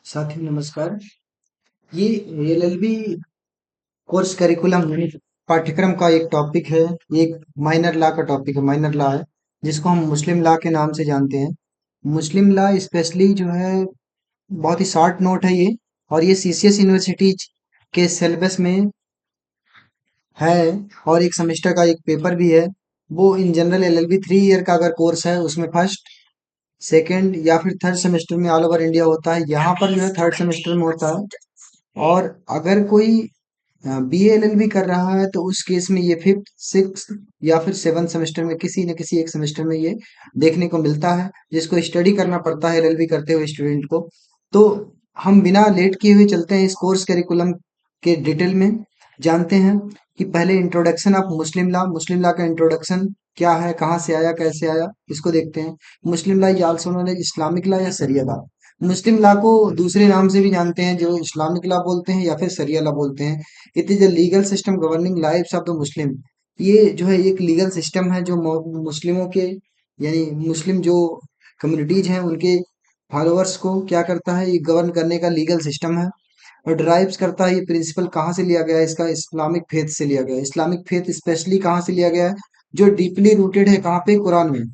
साथियों नमस्कार। ये एलएलबी कोर्स करिकुलम यानी पाठ्यक्रम का एक टॉपिक है। ये एक माइनर लॉ का टॉपिक है, माइनर लॉ है जिसको हम मुस्लिम लॉ के नाम से जानते हैं। मुस्लिम लॉ स्पेशली जो है बहुत ही शॉर्ट नोट है ये, और ये सीसीएस यूनिवर्सिटीज के सिलेबस में है, और एक सेमेस्टर का एक पेपर भी है। वो इन जनरल एलएलबी 3 ईयर का अगर कोर्स है उसमें फर्स्ट सेकंड या फिर थर्ड सेमेस्टर में ऑल ओवर इंडिया होता है। यहाँ पर जो है थर्ड सेमेस्टर में होता है। और अगर कोई बी एल एल बी कर रहा है तो उस केस में ये फिफ्थ सिक्स या फिर सेवन्थ सेमेस्टर में किसी न किसी एक सेमेस्टर में ये देखने को मिलता है, जिसको स्टडी करना पड़ता है एलएलबी करते हुए स्टूडेंट को। तो हम बिना लेट किए हुए चलते हैं इस कोर्स करिकुलम के डिटेल में, जानते हैं कि पहले introduction of Muslim law. Muslim law का इंट्रोडक्शन क्या है, कहाँ से आया, कैसे आया, इसको देखते हैं। Muslim law is also known as Islamic law या शरिया लॉ। मुस्लिम लॉ को दूसरे नाम से भी जानते हैं, जो इस्लामिक लॉ बोलते हैं या फिर शरिया लॉ बोलते हैं। It is a legal system governing lives of the मुस्लिम। ये जो है एक लीगल सिस्टम है जो मुस्लिमों के यानी मुस्लिम जो कम्युनिटीज हैं उनके फॉलोअर्स को क्या करता है, ये गवर्न करने का लीगल सिस्टम है। और डिराइव्स करता है, ये प्रिंसिपल कहाँ से लिया गया है, इसका इस्लामिक फेथ से लिया गया है। इस्लामिक फेथ स्पेशली कहाँ से लिया गया है, जो डीपली रूटेड है कहाँ पे, कुरान में।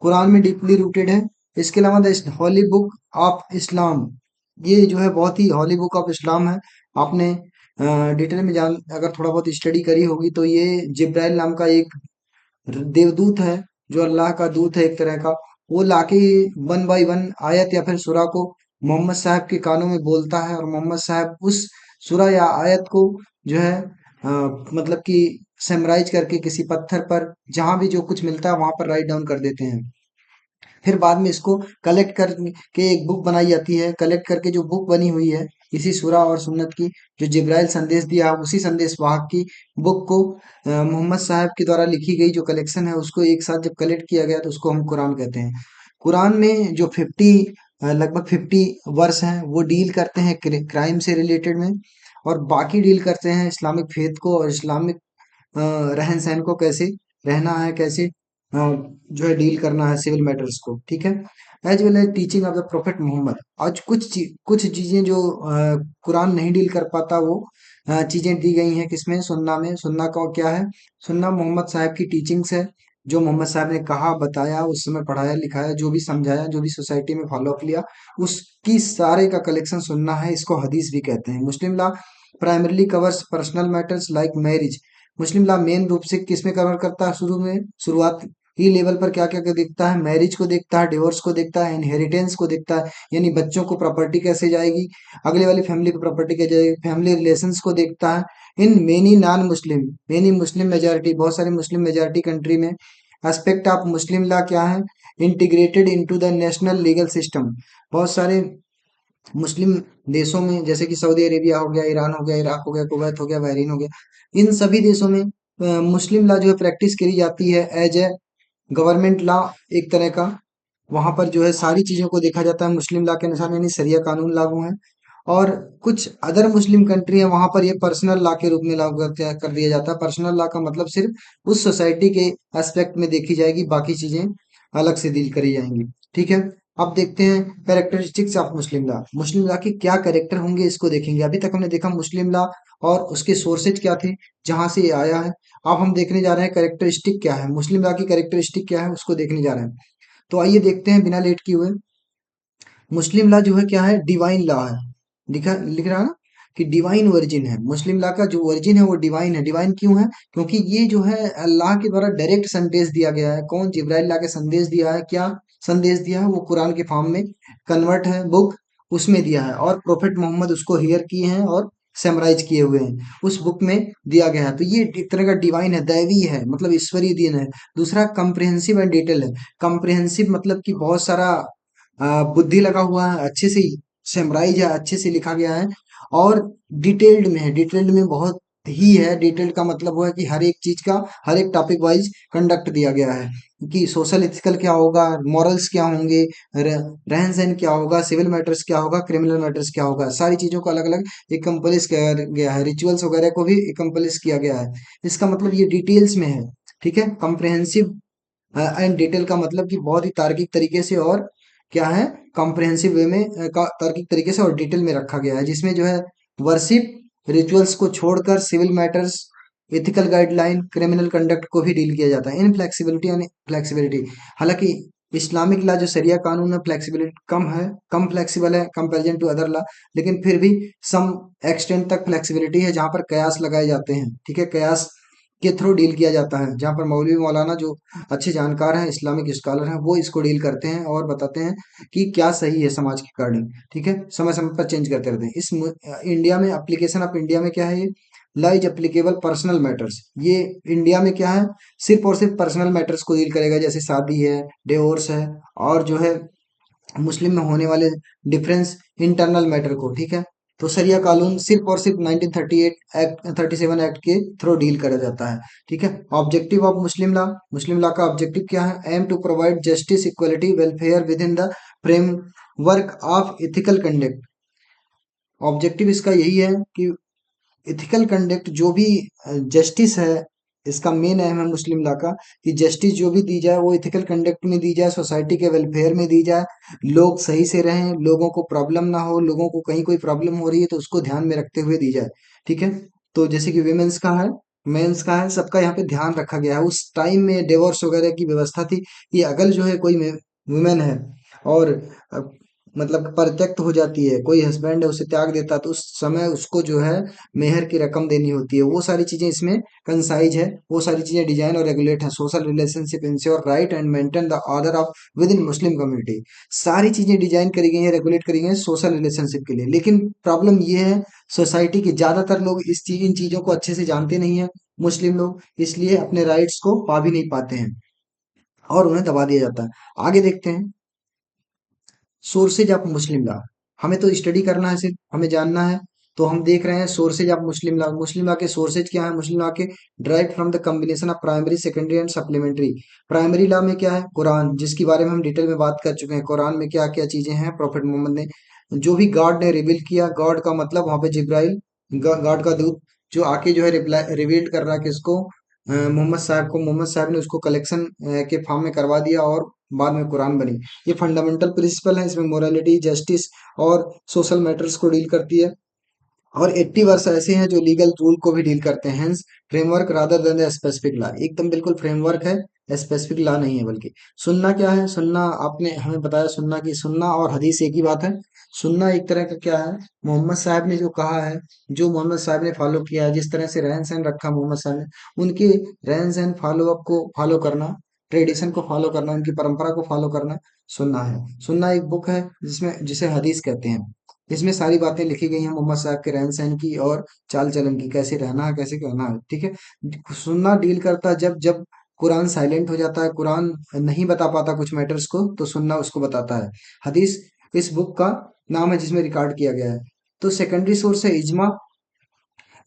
कुरान में डीपली रूटेड है। इसके अलावा the holy book of Islam, ये जो है बहुत ही हॉली बुक ऑफ इस्लाम है। आपने डिटेल में जान अगर थोड़ा बहुत स्टडी करी होगी तो ये जिब्राइल नाम का एक देवदूत है, जो अल्लाह का दूत है एक तरह का। वो लाके वन बाय वन आयत या फिर सूरा को मोहम्मद साहब के कानों में बोलता है, और मोहम्मद साहब उस सूरा या आयत को जो है मतलब कि समराइज करके किसी पत्थर पर जहां भी जो कुछ मिलता है वहां पर राइट डाउन कर देते हैं। फिर बाद में इसको कलेक्ट करके एक बुक बनाई जाती है। कलेक्ट करके जो बुक बनी हुई है इसी सूरा और सुन्नत की, जो जिब्राइल संदेश दिया उसी संदेश वाहक की बुक को मोहम्मद साहब के द्वारा लिखी गई जो कलेक्शन है उसको एक साथ जब कलेक्ट किया गया तो उसको हम कुरान कहते हैं। कुरान में जो 50 लगभग 50 वर्स हैं वो डील करते हैं क्राइम से रिलेटेड में, और बाकी डील करते हैं इस्लामिक फेथ को और इस्लामिक रहन सहन को, कैसे रहना है, कैसे जो है डील करना है सिविल मैटर्स को, ठीक है। As well as teaching of the prophet Muhammad. आज कुछ चीजें जो कुरान नहीं डील कर पाता वो चीजें दी गई हैं किसमें, सुन्ना में। सुन्ना का क्या है, सुन्ना मोहम्मद साहब की टीचिंग्स है, जो मोहम्मद साहब ने कहा, बताया, उस समय पढ़ाया लिखाया, जो भी समझाया, जो भी सोसाइटी में फॉलो अप लिया, उसकी सारे का कलेक्शन सुन्ना है। इसको हदीस भी कहते हैं। Muslim law primarily covers personal matters like marriage. मुस्लिम लॉ मेन रूप से किसमें कवर करता है, शुरुआत ही लेवल पर क्या क्या देखता है, मैरिज को देखता है, डिवोर्स को देखता है, इनहेरिटेंस को देखता है, यानी बच्चों को प्रॉपर्टी कैसे जाएगी, अगले वाली फैमिली को प्रॉपर्टी कैसे जाएगी, फैमिली रिलेशंस को देखता है। In many non Muslim, many Muslim majority, बहुत सारी मुस्लिम मेजॉरिटी कंट्री में एस्पेक्ट ऑफ मुस्लिम लॉ क्या है, integrated into the national legal system. बहुत सारे मुस्लिम देशों में जैसे कि सऊदी अरेबिया हो गया, ईरान हो गया, इराक हो गया, कुवैत हो गया, बहरीन हो गया, इन सभी देशों में मुस्लिम लॉ जो है प्रैक्टिस करी जाती है एज ए गवर्नमेंट लॉ एक तरह का। वहां पर जो है सारी चीजों को देखा जाता है मुस्लिम लॉ के अनुसार, यानी शरिया कानून लागू है। और कुछ अदर मुस्लिम कंट्री है वहां पर ये पर्सनल लॉ के रूप में लागू कर दिया जाता है। पर्सनल लॉ का मतलब सिर्फ उस सोसाइटी के एस्पेक्ट में देखी जाएगी, बाकी चीजें अलग से डील करी जाएंगी, ठीक है। अब देखते हैं characteristics of Muslim law. Muslim law के क्या कैरेक्टर होंगे इसको देखेंगे। अभी तक हमने देखा मुस्लिम लॉ और उसके सोर्सेज क्या थे, जहां से ये आया है। अब हम देखने जा रहे हैं कैरेक्टरिस्टिक क्या है, मुस्लिम लॉ की कैरेक्टरिस्टिक क्या है उसको देखने जा रहे हैं। तो आइए देखते हैं बिना लेट किए हुए। मुस्लिम लॉ जो है क्या है, डिवाइन लॉ है। लिख रहा है ना कि डिवाइन वर्जिन है। मुस्लिम लॉ का जो वर्जिन है वो डिवाइन है। डिवाइन क्यों है, क्योंकि ये जो है अल्लाह के द्वारा डायरेक्ट संदेश दिया गया है। कौन, जिब्राइल ला के संदेश दिया है। क्या संदेश दिया है, वो कुरान के फॉर्म में कन्वर्ट है बुक, उसमें दिया है, और प्रोफेट मोहम्मद उसको हियर किए हैं और समराइज किए हुए हैं, उस बुक में दिया गया है। तो ये एक तरह का डिवाइन है, दैवी है, मतलब ईश्वरीय दिन है। दूसरा कम्प्रिहेंसिव एंड डिटेल है। कम्प्रिहेंसिव मतलब कि बहुत सारा बुद्धि लगा हुआ है, अच्छे से समराइज है, अच्छे से लिखा गया है। और डिटेल्ड में है, डिटेल्ड में बहुत ही है। डिटेल्ड का मतलब वो है कि हर एक चीज का हर एक टॉपिक वाइज कंडक्ट दिया गया है, कि सोशल इथिकल क्या होगा, मॉरल्स क्या होंगे, रहन सहन क्या होगा, सिविल मैटर्स क्या होगा, क्रिमिनल मैटर्स क्या होगा, सारी चीजों को अलग अलग एक कंपलिस किया गया है। रिचुअल्स वगैरह को भी कंपलिस किया गया है। इसका मतलब ये डिटेल्स में है, ठीक है। कॉम्प्रिहेंसिव एंड डिटेल का मतलब कि बहुत ही तार्किक तरीके से और क्या है, कॉम्प्रिहेंसिव वे में तार्किक तरीके से और डिटेल में रखा गया है, जिसमें जो है वर्शिप रिचुअल्स को छोड़कर civil matters, ethical guideline, criminal conduct को भी डील किया जाता है। इन फ्लेक्सिबिलिटी यानी फ्लेक्सिबिलिटी, हालांकि इस्लामिक लॉ जो शरिया कानून में फ्लेक्सिबिलिटी कम है, कम फ्लेक्सिबल है कंपेरिजन टू अदर लॉ, लेकिन फिर भी सम एक्सटेंट तक फ्लेक्सिबिलिटी है, जहां पर कयास लगाए जाते हैं। ठीक है, कयास के थ्रू डील किया जाता है, जहां पर मौलवी मौलाना जो अच्छे जानकार हैं, इस्लामिक स्कॉलर हैं, वो इसको डील करते हैं और बताते हैं कि क्या सही है समाज के अकॉर्डिंग। ठीक है, समय समय पर चेंज करते रहते हैं। इंडिया में एप्लीकेशन ऑफ इंडिया में क्या है, ये law is applicable personal matters, ये इंडिया में क्या है, सिर्फ और सिर्फ पर्सनल मैटर्स को डील करेगा, जैसे शादी है, डिवोर्स है, और जो है मुस्लिम में होने वाले डिफरेंस, इंटरनल मैटर को। ठीक है, तो शरिया कानून सिर्फ और सिर्फ 1938 एक्ट 37 एक्ट के थ्रू डील करा जाता है। ठीक है, objective of Muslim law, Muslim law का ऑब्जेक्टिव क्या है, aim to provide justice, equality, welfare within the framework of ethical conduct. Objective इसका यही है कि एथिकल कंडक्ट जो भी जस्टिस है, इसका मेन एम है मुस्लिम लॉ का, कि जस्टिस जो भी दी जाए वो एथिकल कंडक्ट में दी जाए, सोसाइटी के वेलफेयर में दी जाए, लोग सही से रहें, लोगों को प्रॉब्लम ना हो, लोगों को कहीं कोई प्रॉब्लम हो रही है तो उसको ध्यान में रखते हुए दी जाए। ठीक है, तो जैसे कि विमेंस का है, मेंस का है, सबका यहाँ पे ध्यान रखा गया है। उस टाइम में डिवोर्स वगैरह की व्यवस्था थी कि अगर जो है कोई वुमेन है और अ, मतलब परित्यक्त हो जाती है, कोई हस्बैंड है उसे त्याग देता है, तो उस समय उसको जो है मेहर की रकम देनी होती है। वो सारी चीजें इसमें कंसाइज है, वो सारी चीजें डिजाइन और रेगुलेट है। Social relationship ensure right and maintain the order of with in Muslim community, सारी चीजें डिजाइन करी गई है, रेगुलेट करी गई है सोशल रिलेशनशिप के लिए। लेकिन प्रॉब्लम ये है, सोसाइटी के ज्यादातर लोग इन चीजों को अच्छे से जानते नहीं है, मुस्लिम लोग, इसलिए अपने राइट्स को पा भी नहीं पाते हैं और उन्हें दबा दिया जाता है। आगे देखते हैं, सोर्सेज ऑफ मुस्लिम लॉ, हमें तो स्टडी करना है, सिर्फ हमें जानना है। तो हम देख रहे हैं sources of Muslim law, Muslim law के सोर्सेज क्या है, मुस्लिम लॉ के drive from the combination of primary, secondary and supplementary. Primary law में क्या है, कुरान, जिसके बारे में हम डिटेल में बात कर चुके हैं, कुरान में क्या क्या चीजें हैं, प्रॉफेट मोहम्मद ने जो भी गॉड ने रिवील किया, गॉड का मतलब वहां पे जिब्राइल, गॉड का दूत जो आके जो है रिवील्ड कर रहा है किसको, मोहम्मद साहब को, मोहम्मद साहब ने उसको कलेक्शन के फॉर्म में करवा दिया और बाद में कुरान बनी। ये फंडामेंटल प्रिंसिपल है, इसमें मोरालिटी, जस्टिस और सोशल मैटर्स को डील करती है। और 80 वर्ष ऐसे हैं जो लीगल रूल को भी डील करते हैं, hence framework rather than specific law, एकदम बिल्कुल फ्रेमवर्क है, स्पेसिफिक लॉ नहीं है बल्कि। सुन्ना क्या है, सुन्ना आपने हमें बताया, सुन्ना की, सुन्ना और हदीस एक ही बात है। सुन्ना एक तरह का क्या है, मोहम्मद साहब ने जो कहा है, जो मोहम्मद साहब ने फॉलो किया है, जिस तरह से रहन सहन रखा मोहम्मद साहब ने, उनके रहन सहन फॉलो अप को फॉलो करना, ट्रेडिशन को फॉलो करना, उनकी परंपरा को फॉलो करना सुन्ना है। सुन्ना एक बुक है जिसमें, जिसे हदीस कहते हैं। इसमें सारी बातें लिखी गई हैं मोहम्मद साहब के रहन सहन की और चाल चलन की, कैसे रहना है, कैसे करना है। ठीक है, सुन्ना डील करता है जब जब कुरान साइलेंट हो जाता है, कुरान नहीं बता पाता कुछ मैटर्स को, तो सुन्ना उसको बताता है। हदीस इस बुक का नाम है जिसमें रिकॉर्ड किया गया है। तो सेकेंडरी सोर्स है इजमा।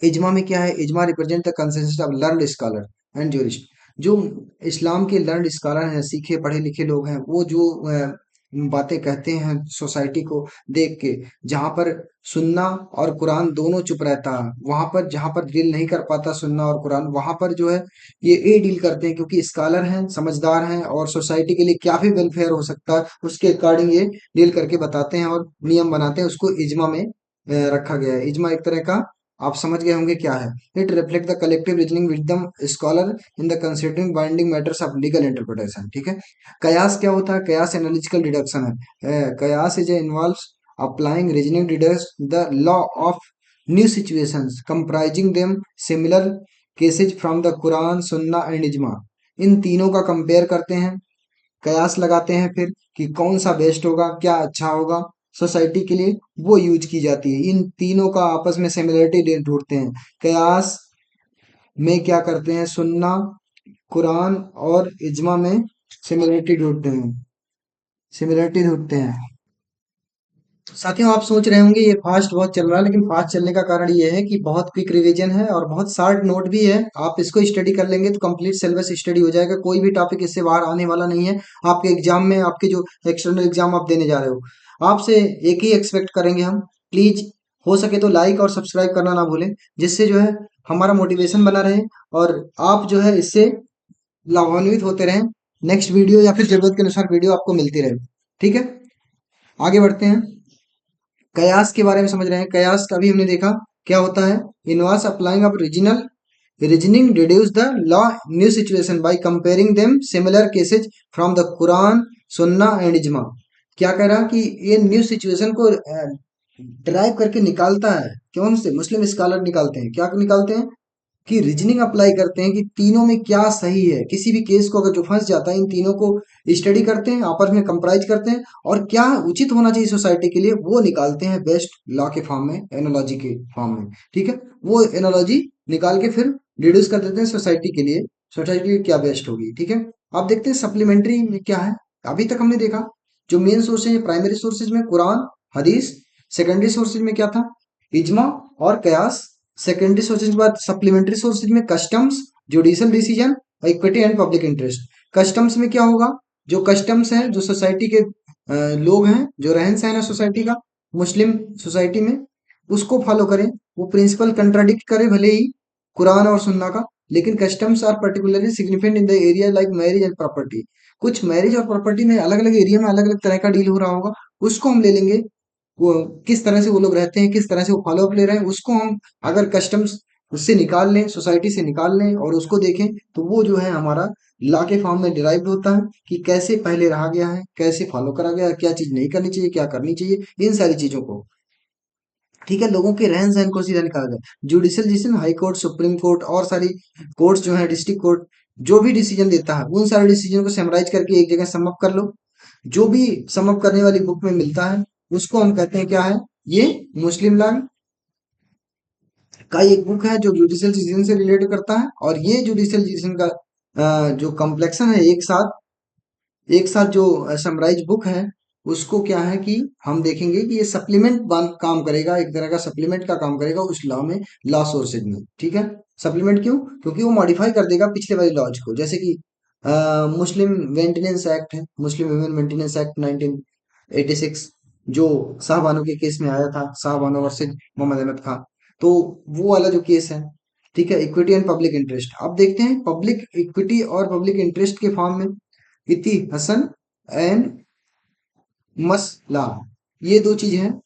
इजमा में क्या है, ijma represent the consensus of learned scholar and jurist. जो इस्लाम के लर्नड स्कॉलर हैं, सीखे पढ़े लिखे लोग हैं, वो जो बातें कहते हैं सोसाइटी को देख के, जहां पर सुन्ना और कुरान दोनों चुप रहता है, वहां पर जहां पर डील नहीं कर पाता सुन्ना और कुरान, वहां पर जो है ये डील करते हैं, क्योंकि स्कॉलर हैं, समझदार हैं, और सोसाइटी के लिए क्या भी वेलफेयर हो सकता है उसके अकॉर्डिंग ये डील करके बताते हैं और नियम बनाते हैं। उसको इजमा में रखा गया है। इजमा एक तरह का, आप समझ गए होंगे क्या है। It reflect the collective reasoning wisdom scholar in the considering binding matters of legal interpretation. ठीक है, कयास क्या होता है, कयास एनालिटिकल डिडक्शन है। कयास is involves applying reasoning deduct the law of new situations comprising them similar cases from the Quran, सुन्ना एंड इजमा। इन तीनों का कंपेयर करते हैं, कयास लगाते हैं फिर कि कौन सा बेस्ट होगा, क्या अच्छा होगा सोसाइटी के लिए, वो यूज की जाती है। इन तीनों का आपस में सिमिलरिटी ढूंढते हैं। कयास में क्या करते हैं, सुन्ना, कुरान और इजमा में सिमिलरिटी ढूंढते हैं, सिमिलरिटी ढूंढते हैं। साथियों, आप सोच रहे होंगे ये फास्ट बहुत चल रहा है, लेकिन फास्ट चलने का कारण ये है कि बहुत क्विक रिवीजन है और बहुत शार्ट नोट भी है। आप इसको स्टडी कर लेंगे तो कंप्लीट सिलेबस स्टडी हो जाएगा, कोई भी टॉपिक इससे बाहर आने वाला नहीं है। आपके एग्जाम में, आपके जो एक्सटर्नल एग्जाम आप देने जा रहे हो, आपसे एक ही एक्सपेक्ट करेंगे हम। प्लीज हो सके तो लाइक और सब्सक्राइब करना ना भूलें, जिससे जो है हमारा मोटिवेशन बना रहे और आप जो है इससे लाभान्वित होते रहें। नेक्स्ट वीडियो या फिर जरूरत के अनुसार वीडियो आपको मिलती रहे। ठीक है, आगे बढ़ते हैं, कयास के बारे में समझ रहे हैं। कयास का भी हमने देखा क्या होता है। Inverse applying of regional reasoning deduce the law new situation by comparing them similar cases from the Quran सुन्ना एंड इजमा। क्या कह रहा कि ये न्यू सिचुएशन को ड्राइव करके निकालता है। कौन से मुस्लिम स्कॉलर निकालते हैं, क्या निकालते हैं कि रीजनिंग अप्लाई करते हैं कि तीनों में क्या सही है। किसी भी केस को अगर जो फंस जाता है, इन तीनों को स्टडी करते हैं, आपस में कंपेराइज करते हैं और क्या उचित होना चाहिए सोसाइटी के लिए वो निकालते हैं बेस्ट लॉ के फॉर्म में, एनालॉजी के फॉर्म में। ठीक है, वो एनालॉजी निकाल के फिर डिड्यूस कर देते हैं सोसाइटी के लिए, सोसाइटी के लिए क्या बेस्ट होगी। ठीक है, अब देखते हैं सप्लीमेंट्री में क्या है। अभी तक हमने देखा जो मेन सोर्सेज है, प्राइमरी सोर्सेज में कुरान हदीस, सेकेंडरी सोर्सेज में क्या था, इजमा और कयास। सेकेंडरी सोर्सेज के बाद सप्लीमेंट्री सोर्सेज में customs, judicial decision, equity and public interest. Customs में क्या होगा, जो कस्टम्स हैं, जो सोसाइटी के लोग हैं, जो रहन सहन है सोसाइटी का, मुस्लिम सोसाइटी में, उसको फॉलो करें। वो प्रिंसिपल कंट्राडिक्ट करे भले ही कुरान और सुन्ना का, लेकिन customs are particularly significant in the area like marriage and property. कुछ मैरिज और प्रॉपर्टी में अलग अलग एरिया में अलग अलग तरह का डील हो रहा होगा, उसको हम ले लेंगे। वो किस तरह से वो लोग रहते हैं, किस तरह से वो फॉलो अप ले रहे हैं, उसको हम अगर कस्टम्स उससे निकाल लें, सोसाइटी से निकाल लें और उसको देखें, तो वो जो है हमारा लॉ के फॉर्म में डिराइव होता है कि कैसे पहले रहा गया है, कैसे फॉलो करा गया है, क्या चीज नहीं करनी चाहिए, क्या करनी चाहिए, इन सारी चीजों को। ठीक है, लोगों के रहन सहन को सीधा निकाला गया। Judicial decision, high court, supreme court और सारी कोर्ट्स जो है, डिस्ट्रिक्ट कोर्ट, जो भी डिसीजन देता है उन सारे डिसीजन को समराइज करके एक जगह सम अप कर लो। जो भी सम अप करने वाली बुक में मिलता है उसको हम कहते हैं क्या है, ये मुस्लिम लॉ का एक बुक है जो जुडिशियल डिसीजन से रिलेट करता है। और ये जुडिशियल डिसीजन का जो कॉम्प्लेक्शन है, एक साथ जो समराइज बुक है, उसको क्या है कि हम देखेंगे कि ये सप्लीमेंट काम करेगा, एक तरह का सप्लीमेंट का काम करेगा उस लॉ में, लॉ सोर्सेज में। ठीक है, सप्लीमेंट क्यों, क्योंकि वो मॉडिफाई कर देगा पिछले वाले लॉज को। जैसे कि मुस्लिम मेंटेनेंस एक्ट है, मुस्लिम वुमेन मेंटेनेंस एक्ट 1986, जो शाहबानो के केस में आया था, शाहबानो वर्सेज मोहम्मद अहमद खान। तो वो वाला जो केस है। ठीक है, इक्विटी एंड पब्लिक इंटरेस्ट। अब देखते हैं पब्लिक इक्विटी और पब्लिक इंटरेस्ट के फॉर्म में इति हसन एंड मसला, ये दो चीज हैं,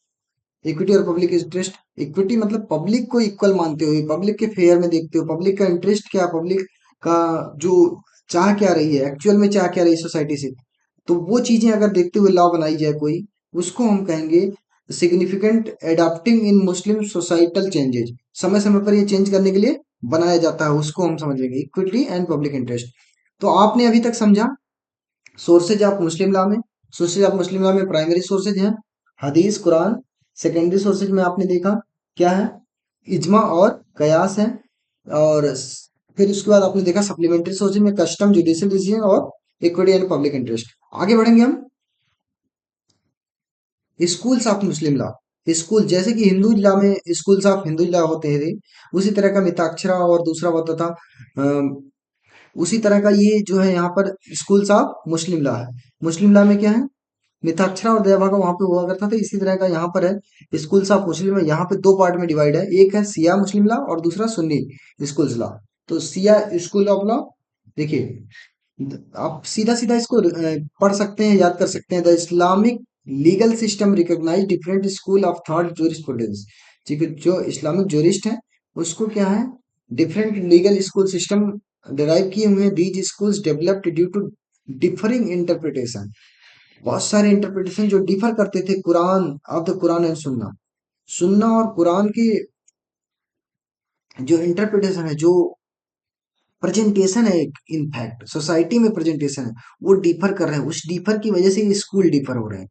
इक्विटी और पब्लिक इंटरेस्ट। इक्विटी मतलब पब्लिक को इक्वल मानते हुए, पब्लिक के फेयर में देखते हो, पब्लिक का इंटरेस्ट क्या, पब्लिक का जो चाह क्या रही है, एक्चुअल में चाह क्या रही है सोसाइटी से, तो वो चीजें अगर देखते हुए लॉ बनाई जाए कोई, उसको हम कहेंगे सिग्निफिकेंट एडाप्टिंग इन मुस्लिम सोसाइटल चेंजेज। समय समय पर ये चेंज करने के लिए बनाया जाता है, उसको हम समझेंगे इक्विटी एंड पब्लिक इंटरेस्ट। तो आपने अभी तक समझा सोर्सेज ऑफ मुस्लिम लॉ में। सोर्सेज ऑफ मुस्लिम लॉ में प्राइमरी सोर्सेज हैं हदीस कुरान। सेकेंडरी सोर्सेज में आपने देखा क्या है, इजमा और कयास है। और फिर उसके बाद आपने देखा सप्लीमेंट्री सोर्सेज में कस्टम, जुडिशियल डिसीजन और इक्विटी एंड पब्लिक इंटरेस्ट। आगे बढ़ेंगे हम, schools of Muslim law. School जैसे कि हिंदू लॉ में स्कूल्स ऑफ हिंदू लॉ होते थे, उसी तरह का मिताक्षरा और दूसरा होता था, उसी तरह का ये जो है यहाँ पर स्कूल्स ऑफ मुस्लिम लॉ है। मुस्लिम लॉ में क्या है, मिताक्षरा और दयाभागा वहां पे हुआ करता था, इसी तरह का यहाँ पर है स्कूल्स ऑफ मुस्लिम में। यहाँ पे दो पार्ट में डिवाइड है, एक है सिया मुस्लिम लॉ और दूसरा सुन्नी स्कूल्स लॉ। तो सिया स्कूल ऑफ लॉ, देखिए आप सीधा सीधा इसको पढ़ सकते हैं, याद कर सकते हैं। The Islamic legal system recognise different school of thought jurisprudence. ठीक है, जो इस्लामिक जूरिस्ट है उसको क्या है, different legal school system derive किए हुए हैं। These schools developed due to differing interpretation, बहुत सारे इंटरप्रिटेशन जो डिफर करते थे Quran, of the Quran and sunnah. सुन्ना और कुरान के जो इंटरप्रिटेशन है, जो प्रेजेंटेशन है, एक इनफैक्ट सोसाइटी में प्रेजेंटेशन है, वो डिफर कर रहे हैं। उस डिफर की वजह से ये स्कूल डिफर हो रहे हैं।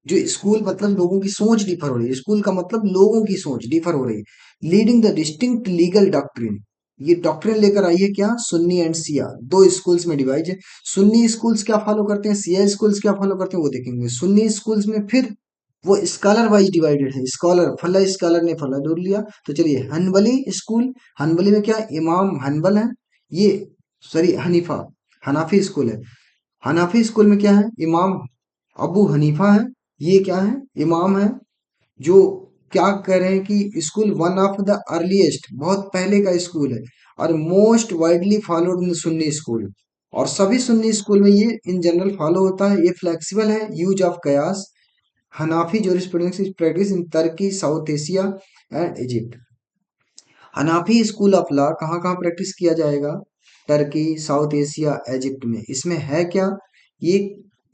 जो स्कूल मतलब लोगों की सोच डिफर हो रही है, स्कूल का मतलब लोगों की सोच डिफर हो रही है। Leading the distinct legal doctrine, ये डॉक्ट्रिन लेकर आई है क्या, सुन्नी एंड सिया, दो स्कूल्स में डिवाइड है। सुन्नी स्कूल्स क्या फॉलो करते हैं, सिया स्कूल्स क्या फॉलो करते हैं, वो देखेंगे। सुन्नी स्कूल्स में फिर वो स्कॉलर वाइज डिवाइडेड है, स्कॉलर फला स्कॉलर ने फला जोड़ लिया। तो चलिए हनबली स्कूल, हनबली में क्या, इमाम हनबल है, ये सॉरी हनीफा, हनाफी स्कूल है। हनाफी स्कूल में क्या है, इमाम अबू हनीफा है, ये क्या है, इमाम है। जो क्या कह रहे हैं कि school one of the earliest, बहुत पहले का स्कूल है, और most widely followed in Sunni school. और सभी सुन्नी स्कूल में ये इन जनरल फॉलो होता है। ये फ्लेक्सिबल है, यूज ऑफ कयास, Hanafi jurisprudence is practice in Turkey, south Asia and Egypt. Hanafi school of law कहाँ कहाँ प्रैक्टिस किया जाएगा? टर्की, साउथ एशिया, इजिप्ट में। इसमें है क्या? ये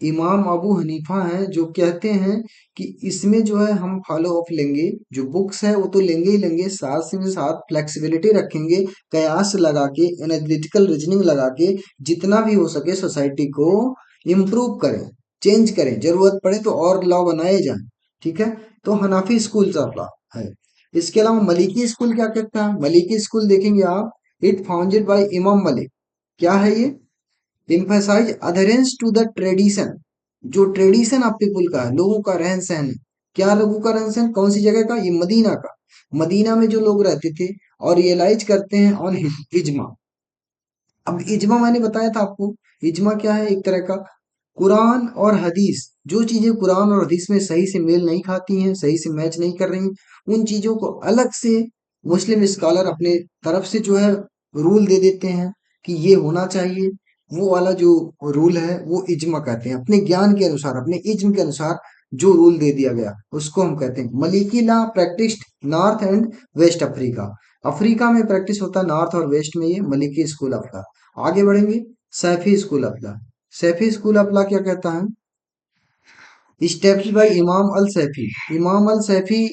इमाम अबू हनीफा हैं जो कहते हैं कि इसमें जो है हम फॉलो अप लेंगे, जो बुक्स है वो तो लेंगे ही लेंगे, साथ में साथ फ्लेक्सिबिलिटी रखेंगे, कयास लगा के, एनालिटिकल रीजनिंग लगा के जितना भी हो सके सोसाइटी को इम्प्रूव करें, चेंज करें, जरूरत पड़े तो और लॉ बनाए जाएं। ठीक है, तो हनाफी स्कूल ऑफ लॉ है। इसके अलावा मलिकी स्कूल क्या कहता है? मलिकी स्कूल देखेंगे आप, इट फाउंडेड बाय इमाम मलिक। क्या है ये? Emphasise adherence to the tradition, जो ट्रेडिशन ऑफ पीपुल का है, लोगों का रहन सहन है। क्या लोगों का रहन सहन? कौन सी जगह का? ये मदीना का। मदीना में जो लोग रहते थे और रियलाइज करते हैं ऑन इजमा। अब इजमा मैंने बताया था आपको, इजमा क्या है? एक तरह का कुरान और हदीस, जो चीजें कुरान और हदीस में सही से मेल नहीं खाती हैं, सही से मैच नहीं कर रही, उन चीजों को अलग से मुस्लिम स्कॉलर अपने तरफ से जो है रूल दे देते हैं कि ये होना चाहिए। वो वाला जो रूल है वो इज्मा कहते हैं। अपने ज्ञान के अनुसार, अपने इज्म के अनुसार जो रूल दे दिया गया उसको हम कहते हैं Maliki law. Practised north and west Africa, Africa में प्रैक्टिस होता है, नॉर्थ और वेस्ट में ये मलिकी स्कूल ऑफ लॉ। आगे बढ़ेंगे, Shafi school of law. Shafi school of law क्या कहता है? स्टेब्लिश बाय इमाम अल सैफी, इमाम अल सैफी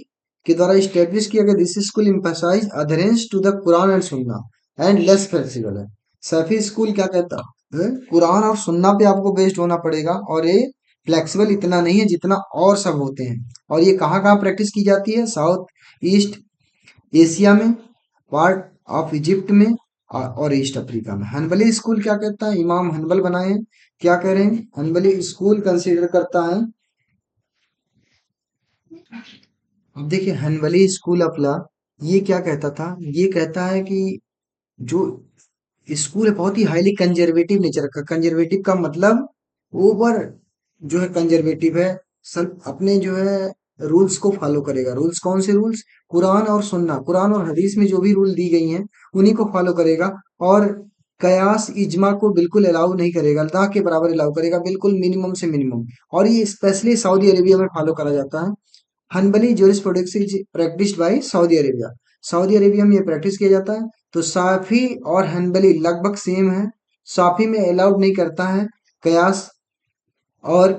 के द्वारा स्टेब्लिश किया गया। This school emphasise adherence to the Quran and sunnah and less flexible है। सैफी स्कूल क्या कहता है? कुरान और सुन्ना पे आपको बेस्ड होना पड़ेगा और ये फ्लेक्सिबल इतना नहीं है जितना और सब होते हैं। और ये कहाँ कहाँ प्रैक्टिस की जाती है? साउथ ईस्ट एशिया में, पार्ट ऑफ इजिप्ट में और ईस्ट अफ्रीका में। हनबली स्कूल क्या कहता है? इमाम हनबल बनाए हैं। क्या कह रहे हैं? हनबली स्कूल कंसीडर करता है, अब देखिए हनबली स्कूल ऑफ लॉ ये क्या कहता था? ये कहता है कि जो स्कूल है बहुत ही हाईली कंजर्वेटिव नेचर का। कंजर्वेटिव का मतलब ओवर जो है कंजर्वेटिव है, सब अपने जो है रूल्स को फॉलो करेगा। रूल्स कौन से रूल्स? कुरान और सुन्ना, कुरान और हदीस में जो भी रूल दी गई हैं उन्हीं को फॉलो करेगा। और कयास इजमा को बिल्कुल अलाउ नहीं करेगा, अल्लाह के बराबर अलाउ करेगा, बिल्कुल मिनिमम से मिनिमम। और ये स्पेशली सऊदी अरेबिया में फॉलो करा जाता है। Hanbali jurisprudence is practised by Saudi Arabia, Saudi Arabia में ये प्रैक्टिस किया जाता है। तो साफी और हनबली लगभग सेम है। साफी में अलाउड नहीं करता है कयास और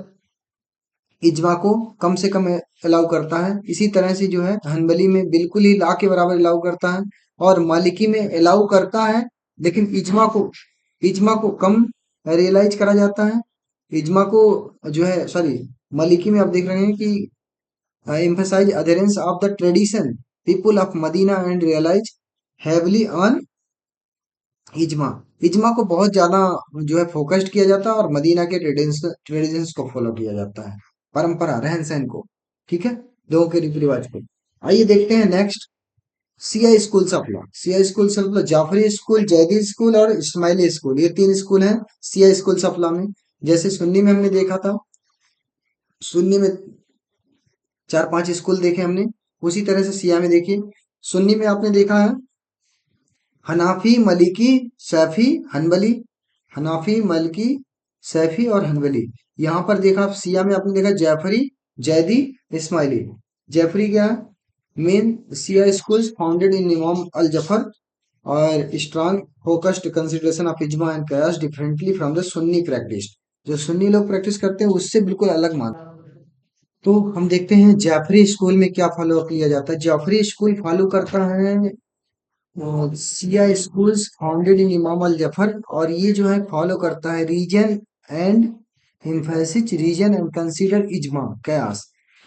इजमा को, कम से कम अलाउ करता है। इसी तरह से जो है हनबली में बिल्कुल ही ला के बराबर अलाउ करता है। और मालिकी में अलाउ करता है लेकिन इजमा को कम रियलाइज करा जाता है। इजमा को जो है, सॉरी, मालिकी में आप देख रहे हैं कि emphasize adherence of the tradition people of Medina and realize heavily on इजमा। इजमा को बहुत ज्यादा जो है फोकस्ड किया जाता है और मदीना के ट्रेडिशंस को फॉलो किया जाता है, परंपरा, रहन सहन को। ठीक है, लोगों के रीति रिवाज को। आइए देखते हैं next, Shia schools of law. Shia schools of law, Jafari school, Zaidi school और इस्माइली स्कूल, ये तीन स्कूल हैं सिया स्कूल्स ऑफ लॉ में। जैसे सुन्नी में हमने देखा था, सुन्नी में चार पांच स्कूल देखे हमने, उसी तरह से सिया में देखिए। सुन्नी में आपने देखा है Hanafi, Maliki, Shafi, Hanbali. Hanafi, Maliki, Shafi और हनबली। यहाँ पर देखा सिया में आपने देखा जैफरी, जैदी, इस्माइली। जैफरी क्या है? Main Shia schools founded in Imam al Jafar और strong focused consideration of ijma and qiyas differently from the Sunni practice. जो सुन्नी लोग प्रैक्टिस करते हैं उससे बिल्कुल अलग मान। तो हम देखते हैं जाफरी स्कूल में क्या फॉलो किया जाता है। जाफरी स्कूल फॉलो करता है Siya schools founded in Imam al Jafar, और ये जो है फॉलो करता है reason and emphasis reason and consider ijma qiyas.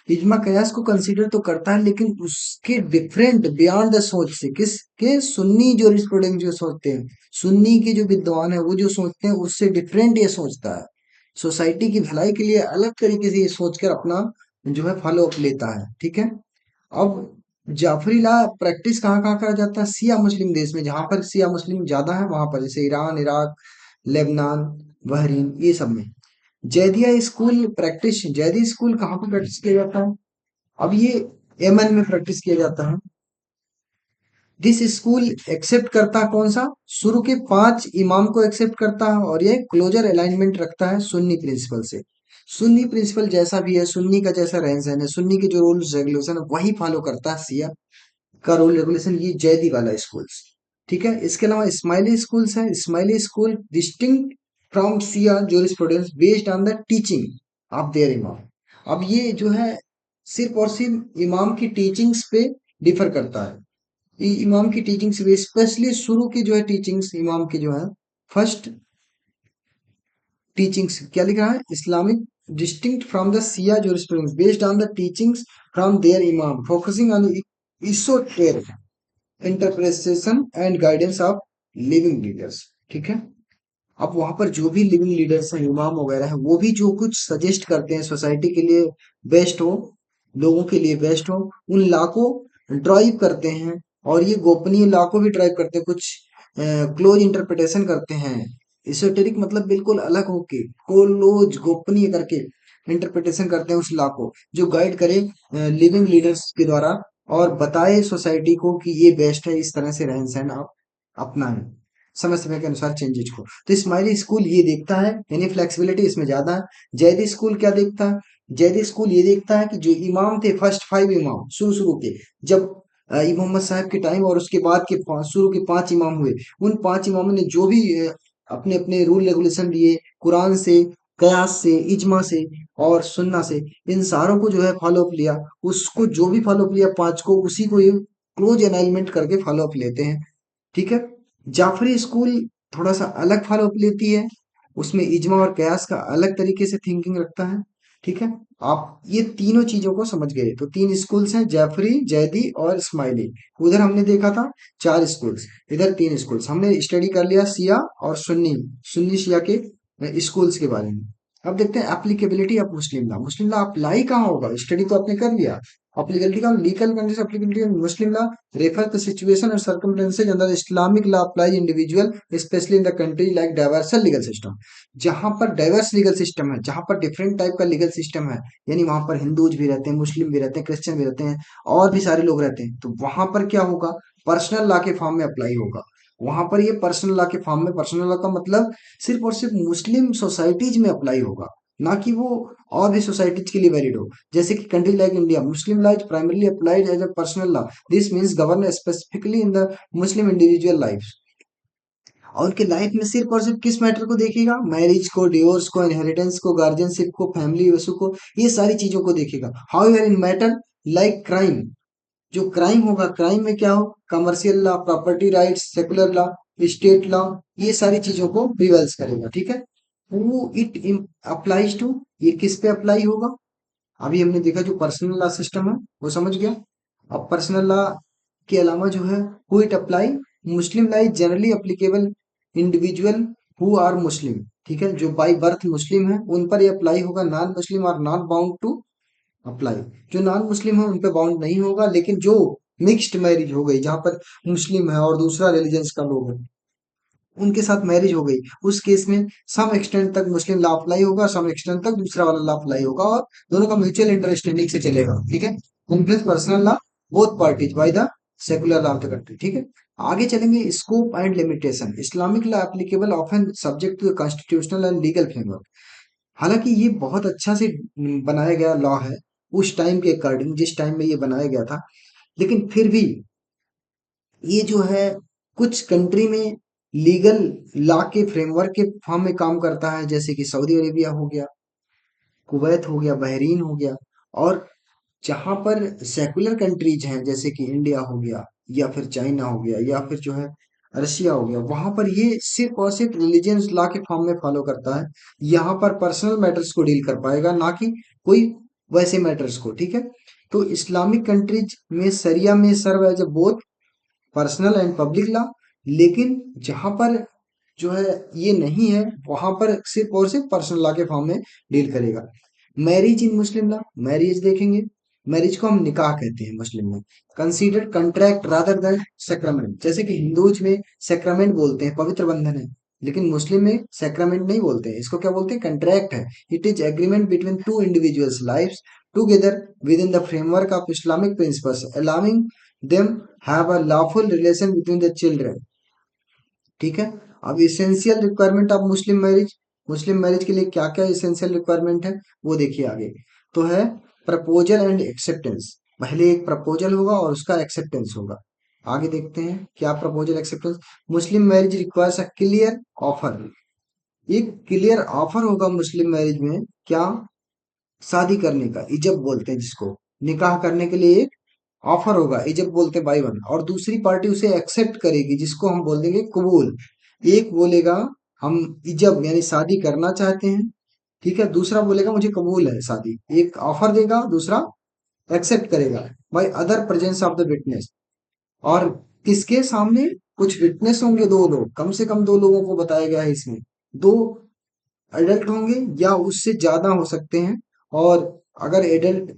Ijma कयास को कंसीडर तो करता है लेकिन उसके डिफरेंट बियॉन्ड द सोच से, किसके? सुन्नी जो स्टूडेंट जो सोचते हैं, सुन्नी के जो विद्वान है वो जो सोचते हैं उससे डिफरेंट ये सोचता है। सोसाइटी की भलाई के लिए अलग तरीके से ये सोचकर अपना जो है फॉलो अप लेता है। ठीक है, अब जाफरी ला प्रैक्टिस कहाँ कहाँ करा जाता है? सिया मुस्लिम देश में, जहां पर सिया मुस्लिम ज्यादा है वहां पर, जैसे ईरान, इराक, लेबनान, बहरीन, ये सब में। Zaidia school practice, Zaidi school कहाँ पर प्रैक्टिस किया जाता है? अब ये यमन में प्रैक्टिस किया जाता है। दिस स्कूल एक्सेप्ट करता है कौन सा? शुरू के पांच इमाम को एक्सेप्ट करता है और ये क्लोजर अलाइनमेंट रखता है सुन्नी प्रिंसिपल से। सुन्नी प्रिंसिपल जैसा भी है, सुन्नी का जैसा रहन सहन है, सुन्नी के जो रूल्स रेगुलेशन है वही फॉलो करता है शिया का रूल रेगुलेशन, ये जैदी वाला स्कूल्स। ठीक है, इसके अलावा इस्माइली स्कूल्स है। Ismaili school distinct from Shia jurisprudence based on the teaching of their imam. अब ये जो है सिर्फ और सिर्फ इमाम की टीचिंग्स पे डिफर करता है। इमाम की टीचिंग्स पे, स्पेशली शुरू की जो है टीचिंग्स इमाम की जो है, फर्स्ट टीचिंग्स क्या लिख रहा है, Islamic distinct from the Shia jurisprudence based on the teachings from their Imam focusing on esoteric interpretation and guidance of living leaders. ठीक है, अब वहां पर जो भी लिविंग लीडर्स हैं, इमाम वगैरह हैं, वो भी जो कुछ सजेस्ट करते हैं सोसाइटी के लिए बेस्ट हो, लोगों के लिए बेस्ट हो, उन लॉ को ड्राइव करते हैं। और ये गोपनीय लॉ को भी ड्राइव करते हैं, कुछ क्लोज इंटरप्रिटेशन करते हैं। एसोटेरिक मतलब बिल्कुल अलग होके, क्लोज गोपनीय करके इंटरप्रिटेशन करते हैं उस लॉ को, जो गाइड करे लिविंग लीडर्स के द्वारा, और बताए सोसाइटी को कि ये बेस्ट है, इस तरह से रहन सहन आप अपनाएं समय समय के अनुसार चेंजेस को। तो इस्माइली स्कूल ये देखता है, यानी फ्लेक्सिबिलिटी इसमें ज्यादा है। जैदी स्कूल क्या देखता है, जैदी स्कूल ये देखता है कि जो इमाम थे, फर्स्ट 5 इमाम शुरू शुरू के, जब मोहम्मद साहब के टाइम और उसके बाद के शुरू के 5 इमाम हुए, उन 5 इमामों ने जो भी अपने अपने रूल रेगुलेशन दिए, कुरान से, कयास से, इजमा से और सुन्ना से, इन सारों को जो है फॉलो अप लिया। उसको जो भी फॉलो अप लिया 5 को, उसी को ये क्लोज अलाइनमेंट करके फॉलो अप लेते हैं। ठीक है, जाफरी स्कूल थोड़ा सा अलग फॉलो अप लेती है, उसमें इजमा और कयास का अलग तरीके से थिंकिंग रखता है। ठीक है, आप ये तीनों चीजों को समझ गए, तो 3 स्कूल्स हैं, जाफरी, जैदी और इस्माइली। उधर हमने देखा था 4 स्कूल्स, इधर 3 स्कूल्स। हमने स्टडी कर लिया शिया और सुन्नी, सुन्नी शिया के स्कूल्स के बारे में। अब देखते हैं applicability of Muslim law. Muslim law apply कहाँ होगा, स्टडी तो आपने कर लिया। एप्लीकेबिलिटी का legal countries, applicability of Muslim law refer the situation and circumstances under Islamic law apply individual especially in the country like diverse legal system। जहां पर diverse legal system है, जहां पर डिफरेंट टाइप का लीगल सिस्टम है, यानी वहां पर हिंदूज भी रहते हैं, मुस्लिम भी रहते हैं, क्रिश्चियन भी रहते हैं, और भी सारे लोग रहते हैं, तो वहां पर क्या होगा, पर्सनल लॉ के फॉर्म में अप्लाई होगा। वहां पर ये पर्सनल लॉ के फॉर्म में, पर्सनल लॉ का मतलब सिर्फ और सिर्फ मुस्लिम सोसाइटीज में अप्लाई होगा, ना कि वो और भी सोसाइटीज के लिए वैलिड हो। जैसे कि country like India, Muslim law is primarily applied as a personal law, this means govern specifically in the Muslim individual life. और उनके लाइफ में सिर्फ और सिर्फ किस मैटर को देखेगा, मैरिज को, डिवोर्स को, इनहेरिटेंस को, गार्जियनशिप को, फैमिली इशू को, ये सारी चीजों को देखेगा। How in matter like crime, जो क्राइम होगा, क्राइम में क्या हो, commercial law, property rights, secular law, state law, ये सारी चीजों को रिवर्स करेगा। ठीक है, वो इट अप्लाइज टू, ये किस पे अप्लाई होगा, अभी हमने देखा जो पर्सनल लॉ सिस्टम है वो समझ गया। अब पर्सनल लॉ के अलावा जो है, who it apply, Muslim law is generally applicable individual who are Muslim. ठीक है, जो बाई बर्थ मुस्लिम है उन पर ये अप्लाई होगा, non Muslim are not bound to apply. जो नॉन मुस्लिम है उन पे बाउंड नहीं होगा, लेकिन जो मिक्स्ड मैरिज हो गई, जहां पर मुस्लिम है और दूसरा रिलीजन्स का लोग है, उनके साथ मैरिज हो गई, उस केस में सम एक्सटेंट तक मुस्लिम लॉ अप्लाई होगा, सम एक्सटेंट तक दूसरा वाला लॉ अप्लाई होगा, और दोनों का म्यूचुअल अंडरस्टैंडिंग से चलेगा। ठीक है, influence personal law both parties by the secular law of the country. ठीक है, आगे चलेंगे, scope and limitation. Islamic law applicable often subject to constitutional and legal framework. हालांकि ये बहुत अच्छा से बनाया गया लॉ है, उस टाइम के अकॉर्डिंग, जिस टाइम में ये बनाया गया था, लेकिन फिर भी ये जो है कुछ कंट्री में लीगल लॉ के फ्रेमवर्क के फॉर्म में काम करता है, जैसे कि सऊदी अरेबिया हो गया, कुवैत हो गया, बहरीन हो गया। और जहां पर सेकुलर कंट्रीज हैं, जैसे कि इंडिया हो गया, या फिर चाइना हो गया, या फिर जो है रशिया हो गया, वहां पर ये सिर्फ और सिर्फ रिलीजियस लॉ के फॉर्म में फॉलो करता है। यहाँ पर पर्सनल मैटर्स को डील कर पाएगा, ना कि कोई वैसे मैटर्स को। ठीक है, तो इस्लामिक कंट्रीज में शरिया में serve as a both personal and public law, लेकिन जहां पर जो है ये नहीं है, वहां पर सिर्फ और सिर्फ पर्सनल लॉ के फॉर्म में डील करेगा। Marriage in Muslim law, marriage देखेंगे, मैरिज को हम निकाह कहते हैं मुस्लिम में। Consider contract rather than sacrament, जैसे कि हिंदूज में सेक्रामेंट बोलते हैं, पवित्र बंधन है, लेकिन मुस्लिम में सेक्रामेंट नहीं बोलते हैं, इसको क्या बोलते हैं, कंट्रैक्ट है। It is agreement between two individuals lives together with in the framework of Islamic principles allowing them have a lawful relation between the children. ठीक है, अब essential requirement of Muslim marriage, Muslim marriage के लिए क्या क्या essential requirement है वो देखिए आगे। तो है प्रपोजल एंड एक्सेप्टेंस। पहले एक प्रपोजल होगा और उसका एक्सेप्टेंस होगा। आगे देखते हैं क्या proposal acceptance. Muslim marriage requires a clear offer. एक क्लियर ऑफर होगा मुस्लिम मैरिज में, क्या, शादी करने का, इजब बोलते हैं जिसको, निकाह करने के लिए एक ऑफर होगा, इजब बोलते हैं भाई बहन, और दूसरी पार्टी उसे एक्सेप्ट करेगी जिसको हम बोल देंगे कबूल। एक बोलेगा हम इजब यानी शादी करना चाहते हैं, ठीक है, दूसरा बोलेगा मुझे कबूल है शादी। एक ऑफर देगा, दूसरा एक्सेप्ट करेगा by other presence of the witness. और किसके सामने, कुछ विटनेस होंगे, दो लोग, कम से कम दो लोगों को बताया गया है इसमें। दो एडल्ट होंगे या उससे ज्यादा हो सकते हैं। और अगर एडल्ट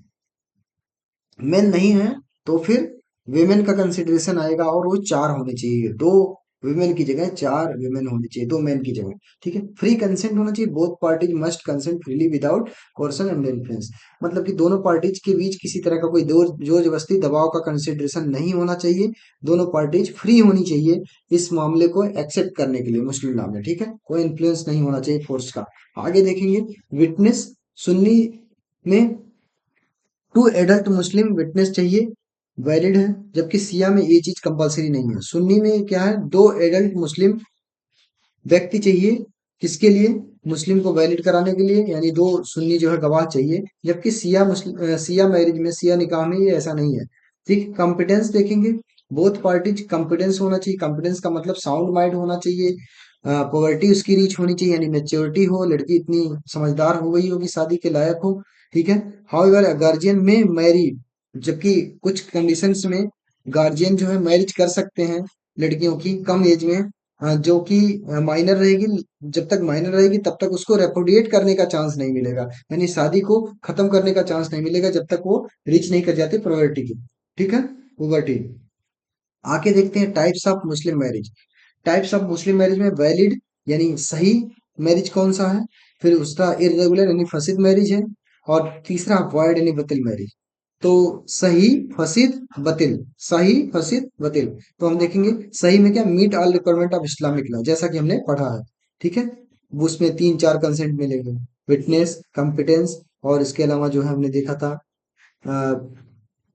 मेन नहीं है तो फिर विमेन का कंसिडरेशन आएगा, और वो चार होने चाहिए, दो विमेन की जगह चार विमेन होनी चाहिए, दो मेन की जगह। ठीक है, फ्री कंसेंट होना चाहिए, both parties must consent freely without कोर्सन and influence. मतलब कि दोनों पार्टीज के बीच किसी तरह का कोई जोर जबरदस्ती दबाव का कंसिडरेशन नहीं होना चाहिए। दोनों पार्टीज फ्री होनी चाहिए इस मामले को एक्सेप्ट करने के लिए मुस्लिम लॉ में। ठीक है, कोई इन्फ्लुएंस नहीं होना चाहिए फोर्स का। आगे देखेंगे विटनेस। सुन्नी में टू एडल्ट मुस्लिम विटनेस चाहिए, वैलिड है, जबकि सिया में ये चीज कंपलसरी नहीं है। सुन्नी में क्या है, दो एडल्ट मुस्लिम व्यक्ति चाहिए, किसके लिए, मुस्लिम को वैलिड कराने के लिए, यानी दो सुन्नी जो है गवाह चाहिए। जबकि सिया मुस्लिम सिया मैरिज में, सिया निकाह में ये ऐसा नहीं है। ठीक, कॉम्पिटेंस देखेंगे, बोथ पार्टीज कॉम्पिटेंस होना चाहिए। कॉम्पिटेंस का मतलब साउंड माइंड होना चाहिए, पॉवर्टी उसकी रीच होनी चाहिए, यानी मेच्योरिटी हो, लड़की इतनी समझदार हो गई हो कि शादी के लायक हो। ठीक है, हाउएवर गार्जियन में मैरी, जबकि कुछ कंडीशंस में गार्जियन जो है मैरिज कर सकते हैं लड़कियों की कम एज में, जो कि माइनर रहेगी। जब तक माइनर रहेगी तब तक उसको रेपुडिएट करने का चांस नहीं मिलेगा, यानी शादी को खत्म करने का चांस नहीं मिलेगा जब तक वो रीच नहीं कर जाती प्रोवर्टी की। ठीक है, पुबर्टी। आके देखते हैं types of Muslim marriage. Types of Muslim marriage में वैलिड यानी सही मैरिज कौन सा है, फिर उसका इर्रेगुलर यानी फसिद मैरिज है, और तीसरा वॉइड यानी बतिल मैरिज। तो सही, फसिद, बतिल, सही, फसिद, बतिल। तो हम देखेंगे सही में क्या, meet all requirement of Islamic law, जैसा कि हमने पढ़ा है। ठीक है, वो उसमें तीन चार कंसेंट मिलेंगे, विटनेस, कॉम्पिटेंस, और इसके अलावा जो है हमने देखा था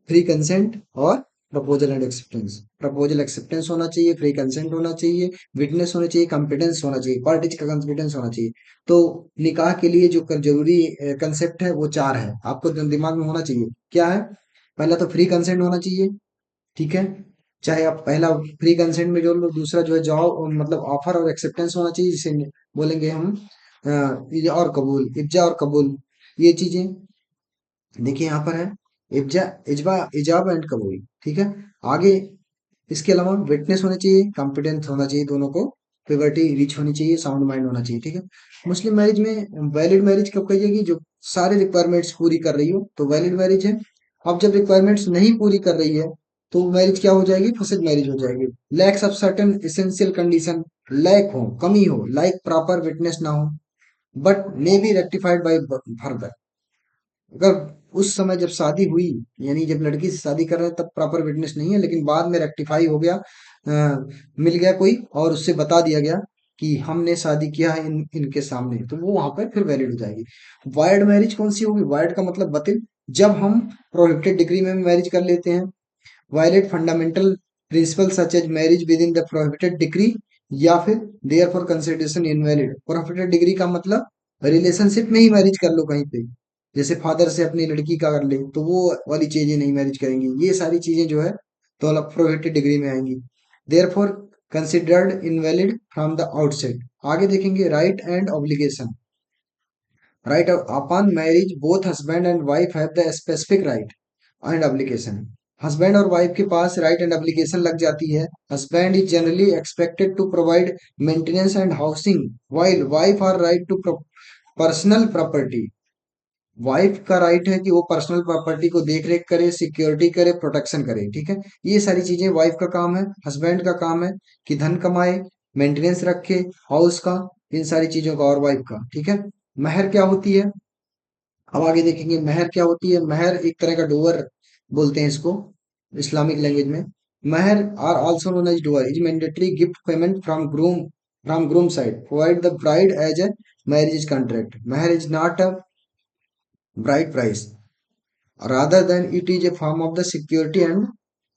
फ्री कंसेंट और proposal and acceptance. Proposal acceptance होना चाहिए, फ्री कंसेंट होना चाहिए, विटनेस होना चाहिए, कॉम्पिटेंस होना चाहिए, पार्टीज का कॉम्पिटेंस होना चाहिए। तो निकाह के लिए जो जरूरी कंसेप्ट है वो चार है, आपको दिमाग में होना चाहिए। क्या है, पहला तो फ्री कंसेंट होना चाहिए। ठीक है, चाहे आप पहला फ्री कंसेंट में जो लो, दूसरा जो है जॉब मतलब ऑफर और एक्सेप्टेंस होना चाहिए, जिसे बोलेंगे हम इजा और कबूल, इब्जा और कबूल, ये चीजें देखिए यहाँ पर है, इब्जा, इजबा, इजाब एंड कबूल। ठीक है, आगे इसके अलावा विटनेस होने चाहिए, कॉम्पिटेंस होना चाहिए दोनों को, प्योरिटी रीच होनी चाहिए, साउंड माइंड होना चाहिए। ठीक है, मुस्लिम मैरिज में वैलिड मैरिज कब कही जाएगी, जो सारे रिक्वायरमेंट्स पूरी कर रही हो तो वैलिड मैरिज है। अब जब रिक्वायरमेंट्स नहीं पूरी कर रही है तो मैरिज क्या हो जाएगी, फसिद मैरिज हो जाएगी। Lacks of certain essential condition, lack हो, कमी हो, लाइक प्रॉपर विटनेस ना हो, but may be rectified by further. अगर उस समय जब शादी हुई, यानी जब लड़की से शादी कर रहे हैं तब प्रॉपर विटनेस नहीं है, लेकिन बाद में रेक्टिफाई हो गया, मिल गया कोई और उससे बता दिया गया कि हमने शादी किया है इनके सामने, तो वो वहां पर फिर वैलिड हो जाएगी। वाइड मैरिज कौन सी होगी, वाइड का मतलब बतिल, जब हम प्रोहिबिटेड डिग्री में मैरिज कर लेते हैं, violate fundamental principle such as marriage within the prohibited degree, या फिर therefore consideration invalid. Prohibited degree का मतलब रिलेशनशिप में ही मैरिज कर लो कहीं पे, जैसे फादर से अपनी लड़की का कर ले तो वो वाली चीजें नहीं मैरिज करेंगी, ये सारी चीजें जो है तो अलग प्रोहिबिटेड डिग्री में आएंगी। Therefore considered invalid from the outset. आगे देखेंगे right and obligation. Right upon marriage both husband and wife have the specific right and application. Husband और वाइफ के पास राइट एंड एप्लीकेशन लग जाती है। Husband is generally expected to provide maintenance and housing, while wife are right to personal property. Wife का right है कि वो पर्सनल प्रॉपर्टी को देख रेख करे, सिक्योरिटी करे, प्रोटेक्शन करे। ठीक है, ये सारी चीजें वाइफ का काम है। हस्बैंड का काम है कि धन कमाए, मेंटेनेंस रखे हाउस का, इन सारी चीजों का, और वाइफ का। ठीक है, महर क्या होती है, अब आगे देखेंगे महर क्या होती है। महर एक तरह का डोवर बोलते हैं इसको इस्लामिक लैंग्वेज में। Mahr are also known as dower is mandatory gift payment from groom from groom side provide the bride as a marriage contract. Mahr is not a bride price rather than it is a form of the security and.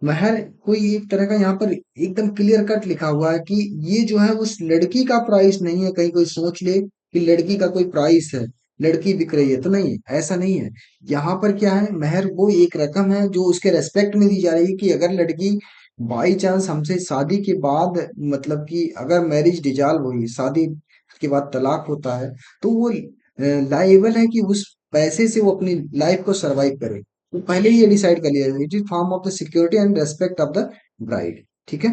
महर कोई एक तरह का यहाँ पर एकदम clear cut लिखा हुआ है कि ये जो है उस लड़की का प्राइस नहीं है। कहीं कोई सोच ले कि लड़की का कोई प्राइस है, लड़की बिक रही है, तो नहीं है, ऐसा नहीं है। यहाँ पर क्या है, महर वो एक रकम है जो उसके रेस्पेक्ट में दी जा रही है कि अगर लड़की बाई चांस हमसे शादी के बाद, मतलब कि अगर मैरिज डिजॉल्व हुई, शादी के बाद तलाक होता है, तो वो लायबल है कि उस पैसे से वो अपनी लाइफ को सरवाइव करे। तो पहले ही ये डिसाइड कर लिया it is form of the security and respect of the bride. ठीक है।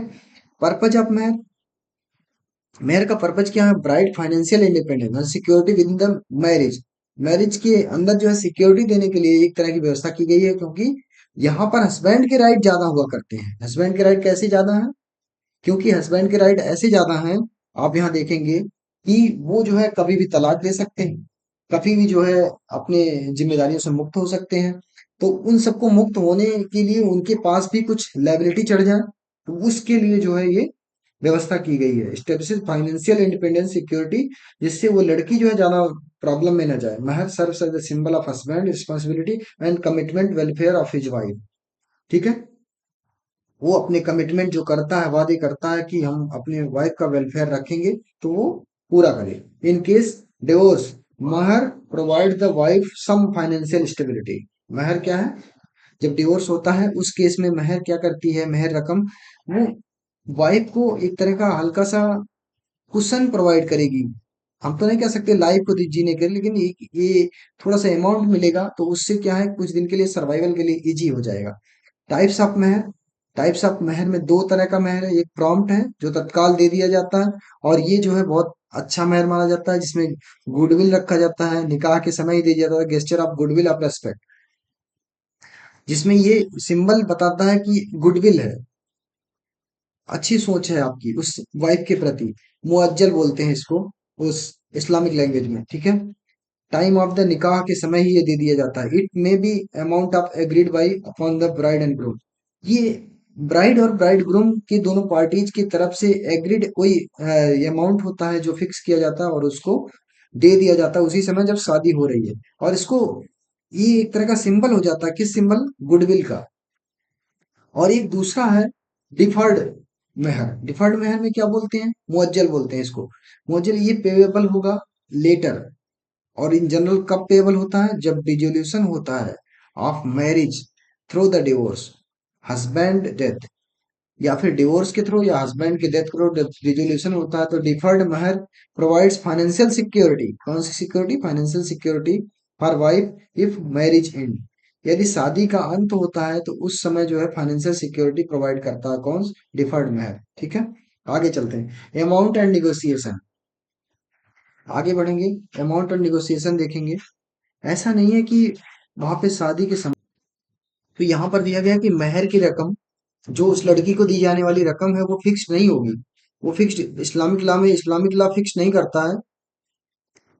पर्पज ऑफ मैर, मेयर का पर्पज क्या है, bride financial independence security with in the marriage. Marriage के अंदर जो है सिक्योरिटी देने के लिए एक तरह की व्यवस्था की गई है, क्योंकि यहाँ पर हस्बैंड के राइट ज्यादा हुआ करते हैं। हस्बैंड के राइट कैसे ज्यादा है, क्योंकि हस्बैंड के राइट ऐसे ज्यादा हैं, आप यहाँ देखेंगे कि वो जो है कभी भी तलाक दे सकते हैं, कभी भी जो है अपने जिम्मेदारियों से मुक्त हो सकते हैं। तो उन सबको मुक्त होने के लिए उनके पास भी कुछ लायबिलिटी चढ़ जाए, तो उसके लिए जो है ये व्यवस्था की गई है, स्टेब्लिश फाइनेंशियल इंडिपेंडेंस सिक्योरिटी, जिससे वो लड़की जो है ज्यादा प्रॉब्लम में न जाए। Mahr serves as the symbol of husband responsibility and commitment welfare of his wife. ठीक है। वो अपने कमिटमेंट जो करता है, वादे करता है कि हम अपने वाइफ का वेलफेयर रखेंगे, तो वो पूरा करे। In case divorce, mahr provide the wife some financial stability. महर क्या है, जब डिवोर्स होता है उस केस में महर क्या करती है, महर रकम वो वाइफ को एक तरह का हल्का सा कुशन प्रोवाइड करेगी। हम तो नहीं कह सकते लाइफ को जीने के लिए, लेकिन ये थोड़ा सा अमाउंट मिलेगा, तो उससे क्या है कुछ दिन के लिए सर्वाइवल के लिए इजी हो जाएगा। Types of mehr, types of मेहर में दो तरह का मेहर है। एक प्रॉम्प्ट है जो तत्काल दे दिया जाता है, और ये जो है बहुत अच्छा मेहर माना जाता है, जिसमें गुडविल रखा जाता है, निकाह के समय ही दिया जाता है, gesture of goodwill of respect, जिसमें ये सिंबल बताता है कि गुडविल है, अच्छी सोच है आपकी उस वाइफ के प्रति। मुअज्जल बोलते हैं इसको उस इस्लामिक लैंग्वेज में। ठीक है। टाइम ऑफ द निकाह के समय ही ये दे दिया जाता है। It may be amount of agreed by upon the bride and groom. ये ब्राइड और ब्राइड ग्रूम की दोनों पार्टीज की तरफ से एग्रीड कोई अमाउंट होता है जो फिक्स किया जाता है, और उसको दे दिया जाता है उसी समय जब शादी हो रही है। और इसको ये एक तरह का सिंबल हो जाता है, किस सिंबल, गुडविल का। और एक दूसरा है डिफर्ड मेहर। डिफर्ड मेहर में क्या बोलते हैं, मुअज्जल बोलते हैं इसको। मुअज्जल ये पेएबल होगा लेटर, और इन जनरल कब पेबल होता है, जब डिसोल्यूशन होता है of marriage through the divorce, husband death, या फिर डिवोर्स के थ्रू या हस्बैंड के डेथ थ्रू डिसोल्यूशन होता है, तो deferred mahr provides financial security. कौन सी security, financial security for wife if marriage end. यदि शादी का अंत होता है तो उस समय जो है फाइनेंशियल सिक्योरिटी प्रोवाइड करता है कौन, डिफर्ड महर। ठीक है। आगे चलते हैं, अमाउंट एंड निगोशिएशन। आगे बढ़ेंगे, अमाउंट और निगोशिएशन देखेंगे। ऐसा नहीं है कि वहां पे शादी के समय, तो यहाँ पर दिया गया कि महर की रकम, जो उस लड़की को दी जाने वाली रकम है, वो फिक्स नहीं होगी। वो फिक्स्ड इस्लामिक लॉ में, इस्लामिक लॉ फिक्स नहीं करता है,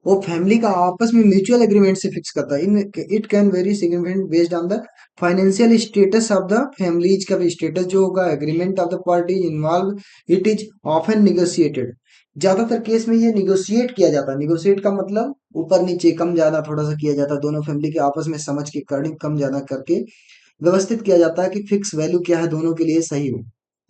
वो फैमिली का आपस में म्यूचुअल एग्रीमेंट से फिक्स करता है। In it can very significant based on the financial status of the families का भी स्टेटस जो होगा, agreement of the party involve it is often negotiated. ज्यादातर केस में ये निगोशिएट किया जाता है। निगोशिएट का मतलब ऊपर नीचे कम ज्यादा थोड़ा सा किया जाता है, दोनों फैमिली के आपस में समझ के अकॉर्डिंग कम ज्यादा करके व्यवस्थित किया जाता है कि फिक्स वैल्यू क्या है दोनों के लिए सही हो,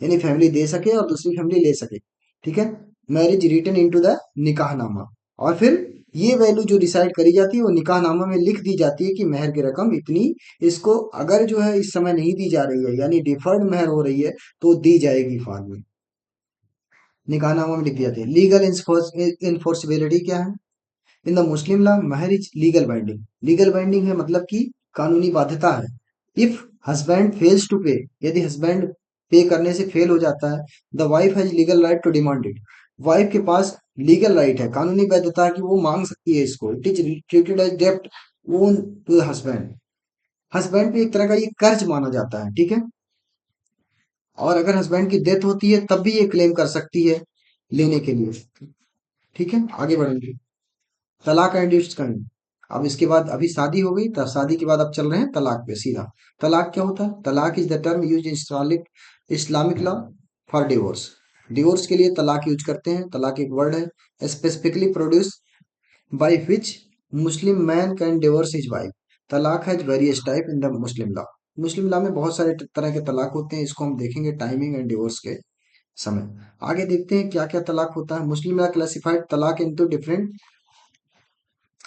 यानी फैमिली दे सके और दूसरी फैमिली ले सके। ठीक है। मैरिज रिटन इनटू द निकाहनामा, और फिर ये वैल्यू जो डिसाइड करी जाती है वो निकाहनामा में लिख दी जाती है कि मेहर की रकम इतनी, इसको अगर जो है इस समय नहीं दी जा रही है, यानी डिफर्ड मेहर हो रही है, तो दी जाएगी बाद में, निकाहनामा में लिख दी जाती है। लीगल इन्फोर्सिबिलिटी क्या है, इन द मुस्लिम लॉ महर is legal binding. Legal binding है मतलब कि कानूनी बाध्यता है। इफ हस्बैंड फेल्स टू पे, यदि हस्बैंड पे करने से फेल हो जाता है, the wife has legal right to demand it. Wife के पास लीगल राइट है, कानूनी बाध्यता है कि वो मांग सकती है इसको। इट इज ट्रीटेड एज डेब्ट own to the husband. Husband पे एक तरह का ये कर्ज माना जाता है। ठीक है। और अगर हस्बैंड की डेथ होती है तब भी ये क्लेम कर सकती है लेने के लिए। ठीक है। आगे बढ़ेंगे, तलाक एंड इट्स काइंड। अब इसके बाद अभी शादी हो गई, तो शादी के बाद अब चल रहे हैं तलाक पे सीधा। तलाक क्या होता है, तलाक is the term use in Islamic law for divorce. Divorce के लिए तलाक यूज करते हैं, तलाक एक वर्ड है, specifically produce by which Muslim man can divorce his wife. तलाक है various type in the Muslim law. Muslim law में बहुत सारे तरह के तलाक होते हैं, इसको हम देखेंगे टाइमिंग एंड डिवोर्स के समय। आगे देखते हैं क्या क्या तलाक होता है। मुस्लिम लॉ क्लासिफाइड तलाक इनटू डिफरेंट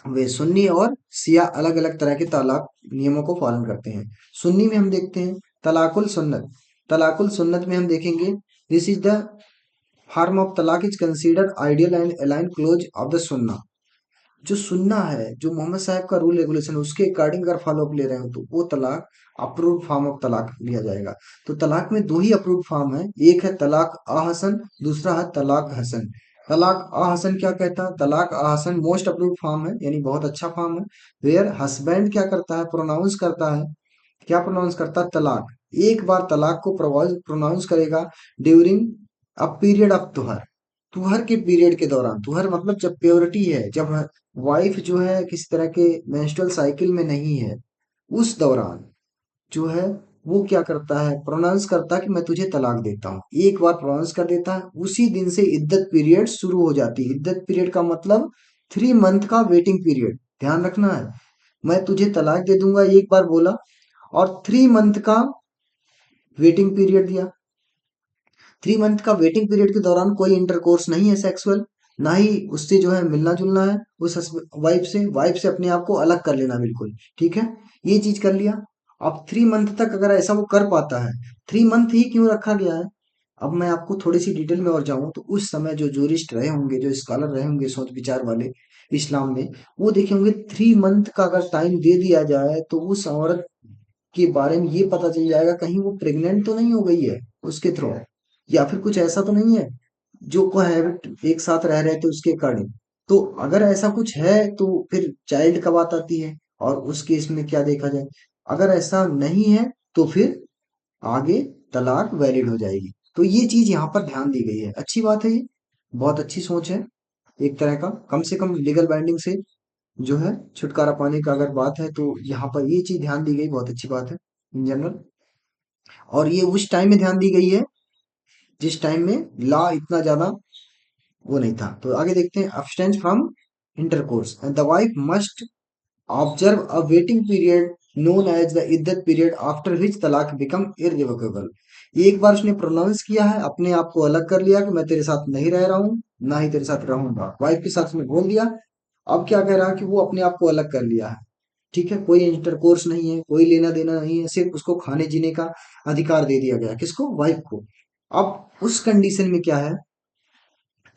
वे। सुन्नी और शिया अलग अलग तरह के तलाक नियमों को पालन करते हैं। सुन्नी में हम देखते हैं तलाकुल सुन्नत। तलाकुल सुन्नत में हम देखेंगे this is the form of talaq is considered ideal and align close of the Sunna. जो सुन्ना है, जो मोहम्मद साहब का रूल रेगुलेशन उसके अकॉर्डिंग अगर फॉलो अप ले रहे हो तो वो तलाक अप्रूव्ड फॉर्म ऑफ तलाक लिया जाएगा। तो तलाक में दो ही अप्रूव्ड फॉर्म है, एक है तलाक आहसन, दूसरा है तलाक हसन। तलाक आहसन क्या कहता है? तलाक आहसन मोस्ट अप्रूव्ड फॉर्म है, यानी बहुत अच्छा फॉर्म है। वेयर हस्बैंड क्या करता है? प्रोनाउंस करता है। क्या प्रोनाउंस करता है? तलाक। एक बार तलाक को प्रोनाउंस करेगा ड्यूरिंग अ पीरियड ऑफ तुहर। तुहर के पीरियड के दौरान, तुहर मतलब जब प्योरिटी है, जब वाइफ जो है किसी तरह के मेंस्ट्रुअल साइकिल में नहीं है, उस दौरान जो है वो क्या करता है? प्रोनाउंस करता है कि मैं तुझे तलाक देता हूँ। एक बार प्रोनाउंस कर देता है, उसी दिन से इद्दत पीरियड शुरू हो जाती है। इद्दत पीरियड का मतलब 3 मंथ का वेटिंग पीरियड, ध्यान रखना है। मैं तुझे तलाक दे दूंगा एक बार बोला, और 3 मंथ का वेटिंग पीरियड दिया। 3 मंथ का वेटिंग पीरियड के दौरान कोई इंटरकोर्स नहीं है सेक्सुअल, ना ही उससे जो है मिलना जुलना है, उस वाइफ से अपने आप को अलग कर लेना बिल्कुल। ठीक है, ये चीज कर लिया। अब 3 मंथ तक अगर ऐसा वो कर पाता है, 3 मंथ ही क्यों रखा गया है? अब मैं आपको थोड़ी सी डिटेल में और जाऊं तो उस समय जो जूरिस्ट रहे होंगे, जो स्कॉलर रहे होंगे, सोच विचार वाले इस्लाम में, वो देखे होंगे 3 मंथ का अगर टाइम दे दिया जाए तो उस औरत के बारे में ये पता चल जाएगा कहीं वो प्रेग्नेंट तो नहीं हो गई है उसके थ्रू, या फिर कुछ ऐसा तो नहीं है जो कोहैबिट एक साथ रह रहे थे उसके अकॉर्डिंग। तो अगर ऐसा कुछ है तो फिर चाइल्ड कब बात आती है, और उस केस में क्या देखा जाए? अगर ऐसा नहीं है तो फिर आगे तलाक वैलिड हो जाएगी। तो ये चीज यहाँ पर ध्यान दी गई है, अच्छी बात है ये, बहुत अच्छी सोच है। एक तरह का कम से कम लीगल बाइंडिंग से जो है छुटकारा पाने का अगर बात है तो यहाँ पर ये चीज ध्यान दी गई, बहुत अच्छी बात है इन जनरल। और ये उस टाइम में ध्यान दी गई है जिस टाइम में लॉ इतना ज्यादा वो नहीं था। तो आगे देखते हैं, abstain from intercourse and the wife must observe a waiting period known as the iddat period after which talaq become irrevocable. एक बार उसने प्रोनाउंस किया है, अपने आप को अलग कर लिया कि मैं तेरे साथ नहीं रह रहा हूँ, ना ही तेरे साथ रहूंगा, वाइफ के साथ उसने बोल दिया। अब क्या कह रहा है कि वो अपने आप को अलग कर लिया है। ठीक है, कोई इंटरकोर्स नहीं है, कोई लेना देना नहीं है, सिर्फ उसको खाने जीने का अधिकार दे दिया गया, किसको? वाइफ को। अब उस कंडीशन में क्या है,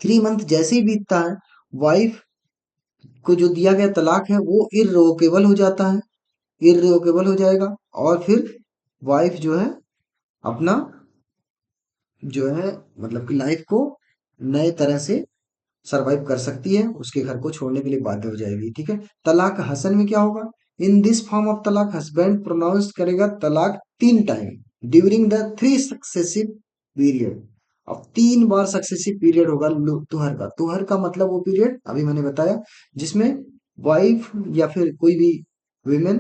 3 मंथ जैसे ही बीतता है, वाइफ को जो दिया गया तलाक है वो इररिवोकेबल हो जाता है, इररिवोकेबल हो जाएगा। और फिर वाइफ जो है अपना जो है मतलब कि लाइफ को नए तरह से सरवाइव कर सकती है, उसके घर को छोड़ने के लिए बाध्य हो जाएगी। ठीक है, तलाक हसन में क्या होगा? इन दिस फॉर्म ऑफ तलाक हस्बैंड प्रोनाउंस करेगा तलाक 3 time during the 3 successive period. अब 3 बार सक्सेसिव पीरियड होगा तुहर का। तुहर का मतलब वो पीरियड अभी मैंने बताया जिसमें वाइफ या फिर कोई भी विमेन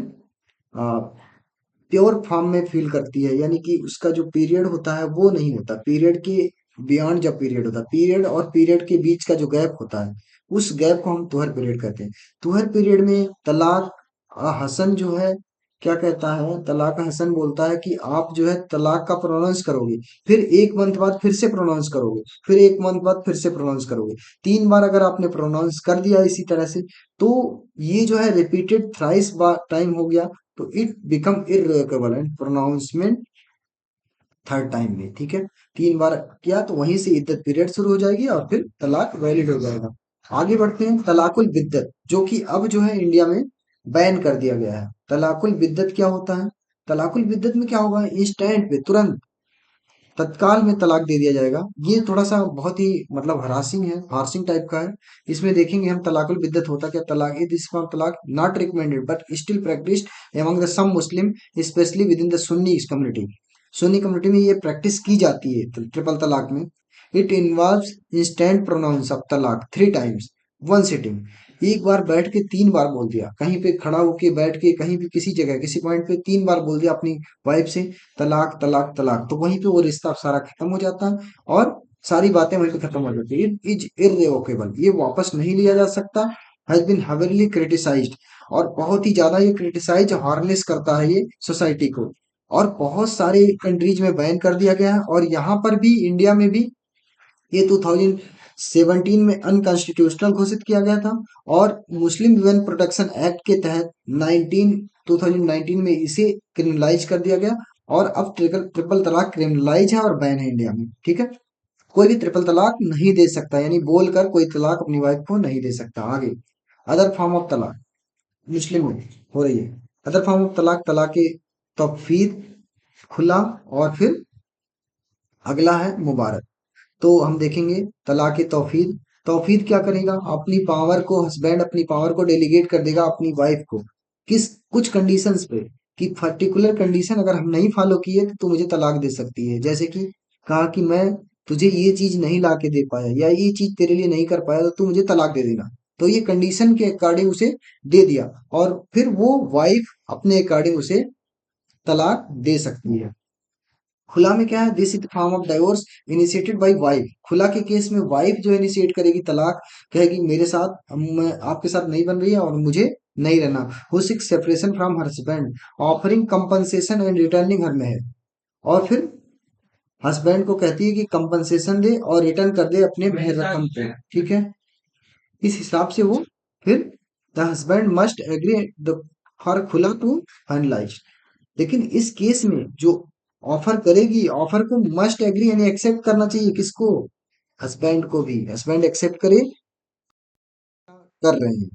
प्योर फॉर्म में फील करती है, यानी कि उसका जो पीरियड होता है वो नहीं होता, पीरियड के बियॉन्ड जब पीरियड होता है, पीरियड और पीरियड के बीच का जो गैप होता है उस गैप को हम तुहर पीरियड कहते हैं। तुहर पीरियड में तलाक हसन जो है क्या कहता है? तलाक हसन बोलता है कि आप जो है तलाक का प्रोनाउंस करोगे, फिर 1 मंथ बाद फिर से प्रोनाउंस करोगे, फिर 1 मंथ बाद फिर से प्रोनाउंस करोगे। 3 बार अगर आपने प्रोनाउंस कर दिया इसी तरह से, तो ये जो है रिपीटेड थ्राइस बार टाइम हो गया, तो it become irrevocable and pronouncement 3rd time में। ठीक है, 3 बार किया तो वहीं से इद्दत पीरियड शुरू हो जाएगी और फिर तलाक वैलिड हो जाएगा। आगे बढ़ते हैं, तलाकुल बिद्दत, जो कि अब जो है इंडिया में बैन कर दिया गया है। तलाकुल बिद्दत क्या होता है? तलाकुल बिद्दत में क्या होगा? इंस्टेंट पे, तुरंत, तत्काल में तलाक दे दिया जाएगा। ये थोड़ा सा बहुत ही मतलब हरासिंग है, हार्सिंग टाइप का है। इसमें देखेंगे हम तलाकुल बिद्दत होता क्या। Talaq is this form talaq not recommended but still practised among the some Muslim specially within the Sunni community. Sunni community में ये प्रैक्टिस की जाती है ट्रिपल तलाक में। It involves instant pronounce of talaq 3 times one sitting. एक बार बैठ के 3 बार बोल दिया, कहीं पे खड़ा होके बैठ के कहीं भी किसी जगह किसी पॉइंट पे 3 बार बोल दिया अपनी वाइफ से तलाक तलाक तलाक, तो वहीं पे वो रिश्ता सारा खत्म हो जाता है और सारी बातें वहीं पे खत्म हो जाती है। इट इज इररिवोकेबल, ये वापस नहीं लिया जा सकता। हैज बीन हेविली क्रिटिसाइज्ड, और बहुत ही ज्यादा ये क्रिटिसाइज हार्नेस करता है ये सोसाइटी को, और बहुत सारे कंट्रीज में बैन कर दिया गया है, और यहाँ पर भी इंडिया में भी ये 2017 में अनकॉन्स्टिट्यूशनल घोषित किया गया था। और मुस्लिम वुमेन प्रोटेक्शन एक्ट के तहत 2019 में इसे क्रिमिनलाइज कर दिया गया, और अब ट्रिपल ट्रिपल तलाक क्रिमिनलाइज है और बैन है इंडिया में। ठीक है, कोई भी ट्रिपल तलाक नहीं दे सकता, यानी बोलकर कोई तलाक अपनी वाइफ को नहीं दे सकता। आगे अदर फॉर्म ऑफ तलाक मुस्लिम में हो रही है। अदर फॉर्म ऑफ तलाक, तलाक तौफीक, खुला, और फिर अगला है मुबारक। तो हम देखेंगे तलाक तौफीक। तौफीक क्या करेगा, अपनी पावर को, हस्बैंड अपनी पावर को डेलीगेट कर देगा अपनी वाइफ को, किस कुछ कंडीशंस पे, कि पर्टिकुलर कंडीशन अगर हम नहीं फॉलो किए तो तू मुझे तलाक दे सकती है। जैसे कि कहा कि मैं तुझे ये चीज नहीं ला के दे पाया, या ये चीज तेरे लिए नहीं कर पाया, तो तू मुझे तलाक दे देना। तो ये कंडीशन के अकॉर्डिंग उसे दे दिया, और फिर वो वाइफ अपने अकॉर्डिंग उसे तलाक दे सकती है। खुला में क्या है, this is form of divorce initiated by wife. खुला के केस में वाइफ जो इनिशिएट करेगी तलाक, कहेगी मेरे साथ, मैं आपके साथ नहीं बन रही है और मुझे नहीं रहना। Who seeks separation from her husband, offering compensation and returning her mehr. और फिर हस्बैंड को कहती है कि कंपनसेशन दे और रिटर्न कर दे अपने मेहर रकम को। ठीक है, इस हिसाब से वो फिर the husband must agree the for khula to finalise. लेकिन इस केस में जो ऑफर करेगी, ऑफर को मस्ट एग्री यानी एक्सेप्ट करना चाहिए, किसको, हस्बैंड को भी। हस्बैंड एक्सेप्ट करे, कर रहे हैं,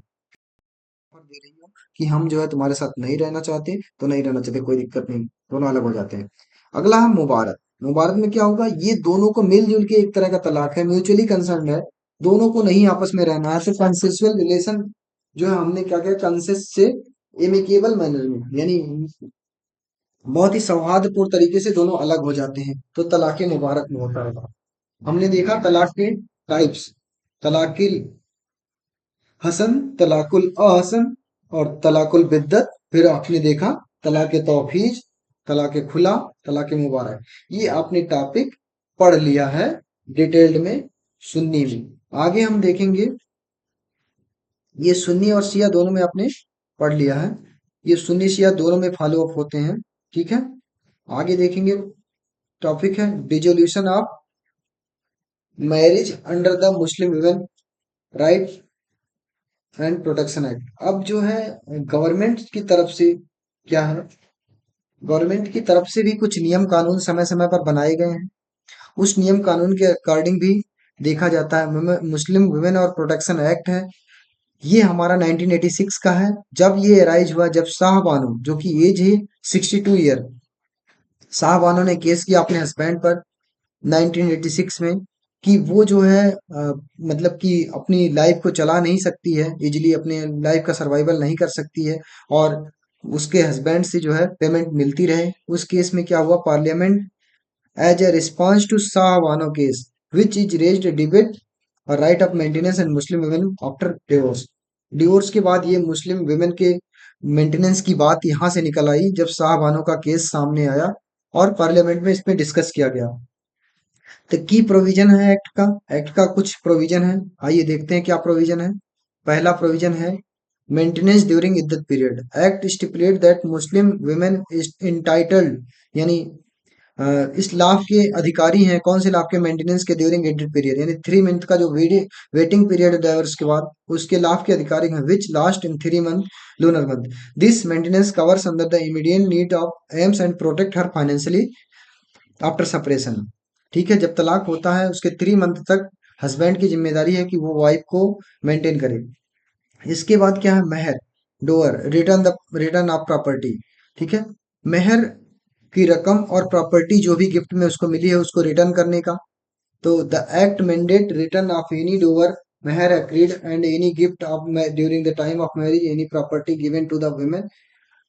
ऑफर दे रही हो कि हम जो है तुम्हारे साथ नहीं रहना चाहते तो नहीं रहना चाहते, कोई दिक्कत नहीं, दोनों अलग हो जाते हैं। अगला है मुबारक। मुबारक में क्या होगा, ये दोनों को मिलजुल के एक तरह का तलाक है, म्यूचुअली कंसर्न है, दोनों को नहीं आपस में रहना है, तो कंसेंसुअल रिलेशन जो है हमने क्या किया, कंसेंस से एमिकेबल मैनर में, यानी बहुत ही सौहार्दपूर्ण तरीके से दोनों अलग हो जाते हैं, तो तलाक मुबारक में होता है। हमने देखा तलाक के टाइप्स, तलाकिल हसन, तलाकुल अहसन, और तलाकुल बिद्दत। फिर आपने देखा तलाक तौफीज, तलाक खुला, तलाक मुबारक। ये आपने टॉपिक पढ़ लिया है डिटेल्ड में सुन्नी में। आगे हम देखेंगे, ये सुन्नी और शिया दोनों में आपने पढ़ लिया है, ये सुन्नी शिया दोनों में फॉलो अप होते हैं। ठीक है, आगे देखेंगे, टॉपिक है dissolution of marriage under the Muslim women right and protection act. अब जो है गवर्नमेंट की तरफ से क्या है, गवर्नमेंट की तरफ से भी कुछ नियम कानून समय समय पर बनाए गए हैं। उस नियम कानून के अकॉर्डिंग भी देखा जाता है। मुस्लिम वुमेन और प्रोटेक्शन एक्ट है, ये हमारा 1986 का है। जब ये राइज हुआ, जब शाह बानो, जो कि एज है 62 ईयर, शाह बानो ने केस किया अपने हस्बैंड पर 1986 में, कि वो जो है मतलब कि अपनी लाइफ को चला नहीं सकती है इजीली, अपने लाइफ का सर्वाइवल नहीं कर सकती है, और उसके हस्बैंड से जो है पेमेंट मिलती रहे। उस केस में क्या हुआ, parliament as a response to Shah Bano case which is raised debate और right of maintenance and Muslim women after divorce. Divorce के बाद ये मुस्लिम वुमेन के मेंटेनेंस की बात यहाँ से निकल आई, जब शाह बानो का केस सामने आया और पार्लियामेंट में इस पे डिस्कस किया गया। तो की प्रोविजन है एक्ट का कुछ प्रोविजन है, आइए देखते हैं क्या प्रोविजन है। पहला प्रोविजन है maintenance during iddat period. Act stipulate that Muslim women is entitled, यानी इस लाभ के अधिकारी हैं, कौन से लाभ के, मेंटेनेंस के ड्यूरिंग इद्दत पीरियड, यानी 3 मंथ का जो वेटिंग पीरियड है डाइवोर्स के बाद, उसके लाभ के अधिकारी हैं, which last in 3 month lunar month. This maintenance covers under the immediate need of aims and protect her financially after separation. ठीक है, जब तलाक होता है उसके 3 मंथ तक हस्बैंड की जिम्मेदारी है कि वो वाइफ को मेंटेन करे। इसके बाद क्या है, मेहर, डोअर, रिटर्न ऑफ प्रॉपर्टी। ठीक है, मेहर की रकम और प्रॉपर्टी जो भी गिफ्ट में उसको मिली है उसको रिटर्न करने का। तो the act mandate return of any dower, mehr accrued and any gift of during the time of marriage, any property given to the women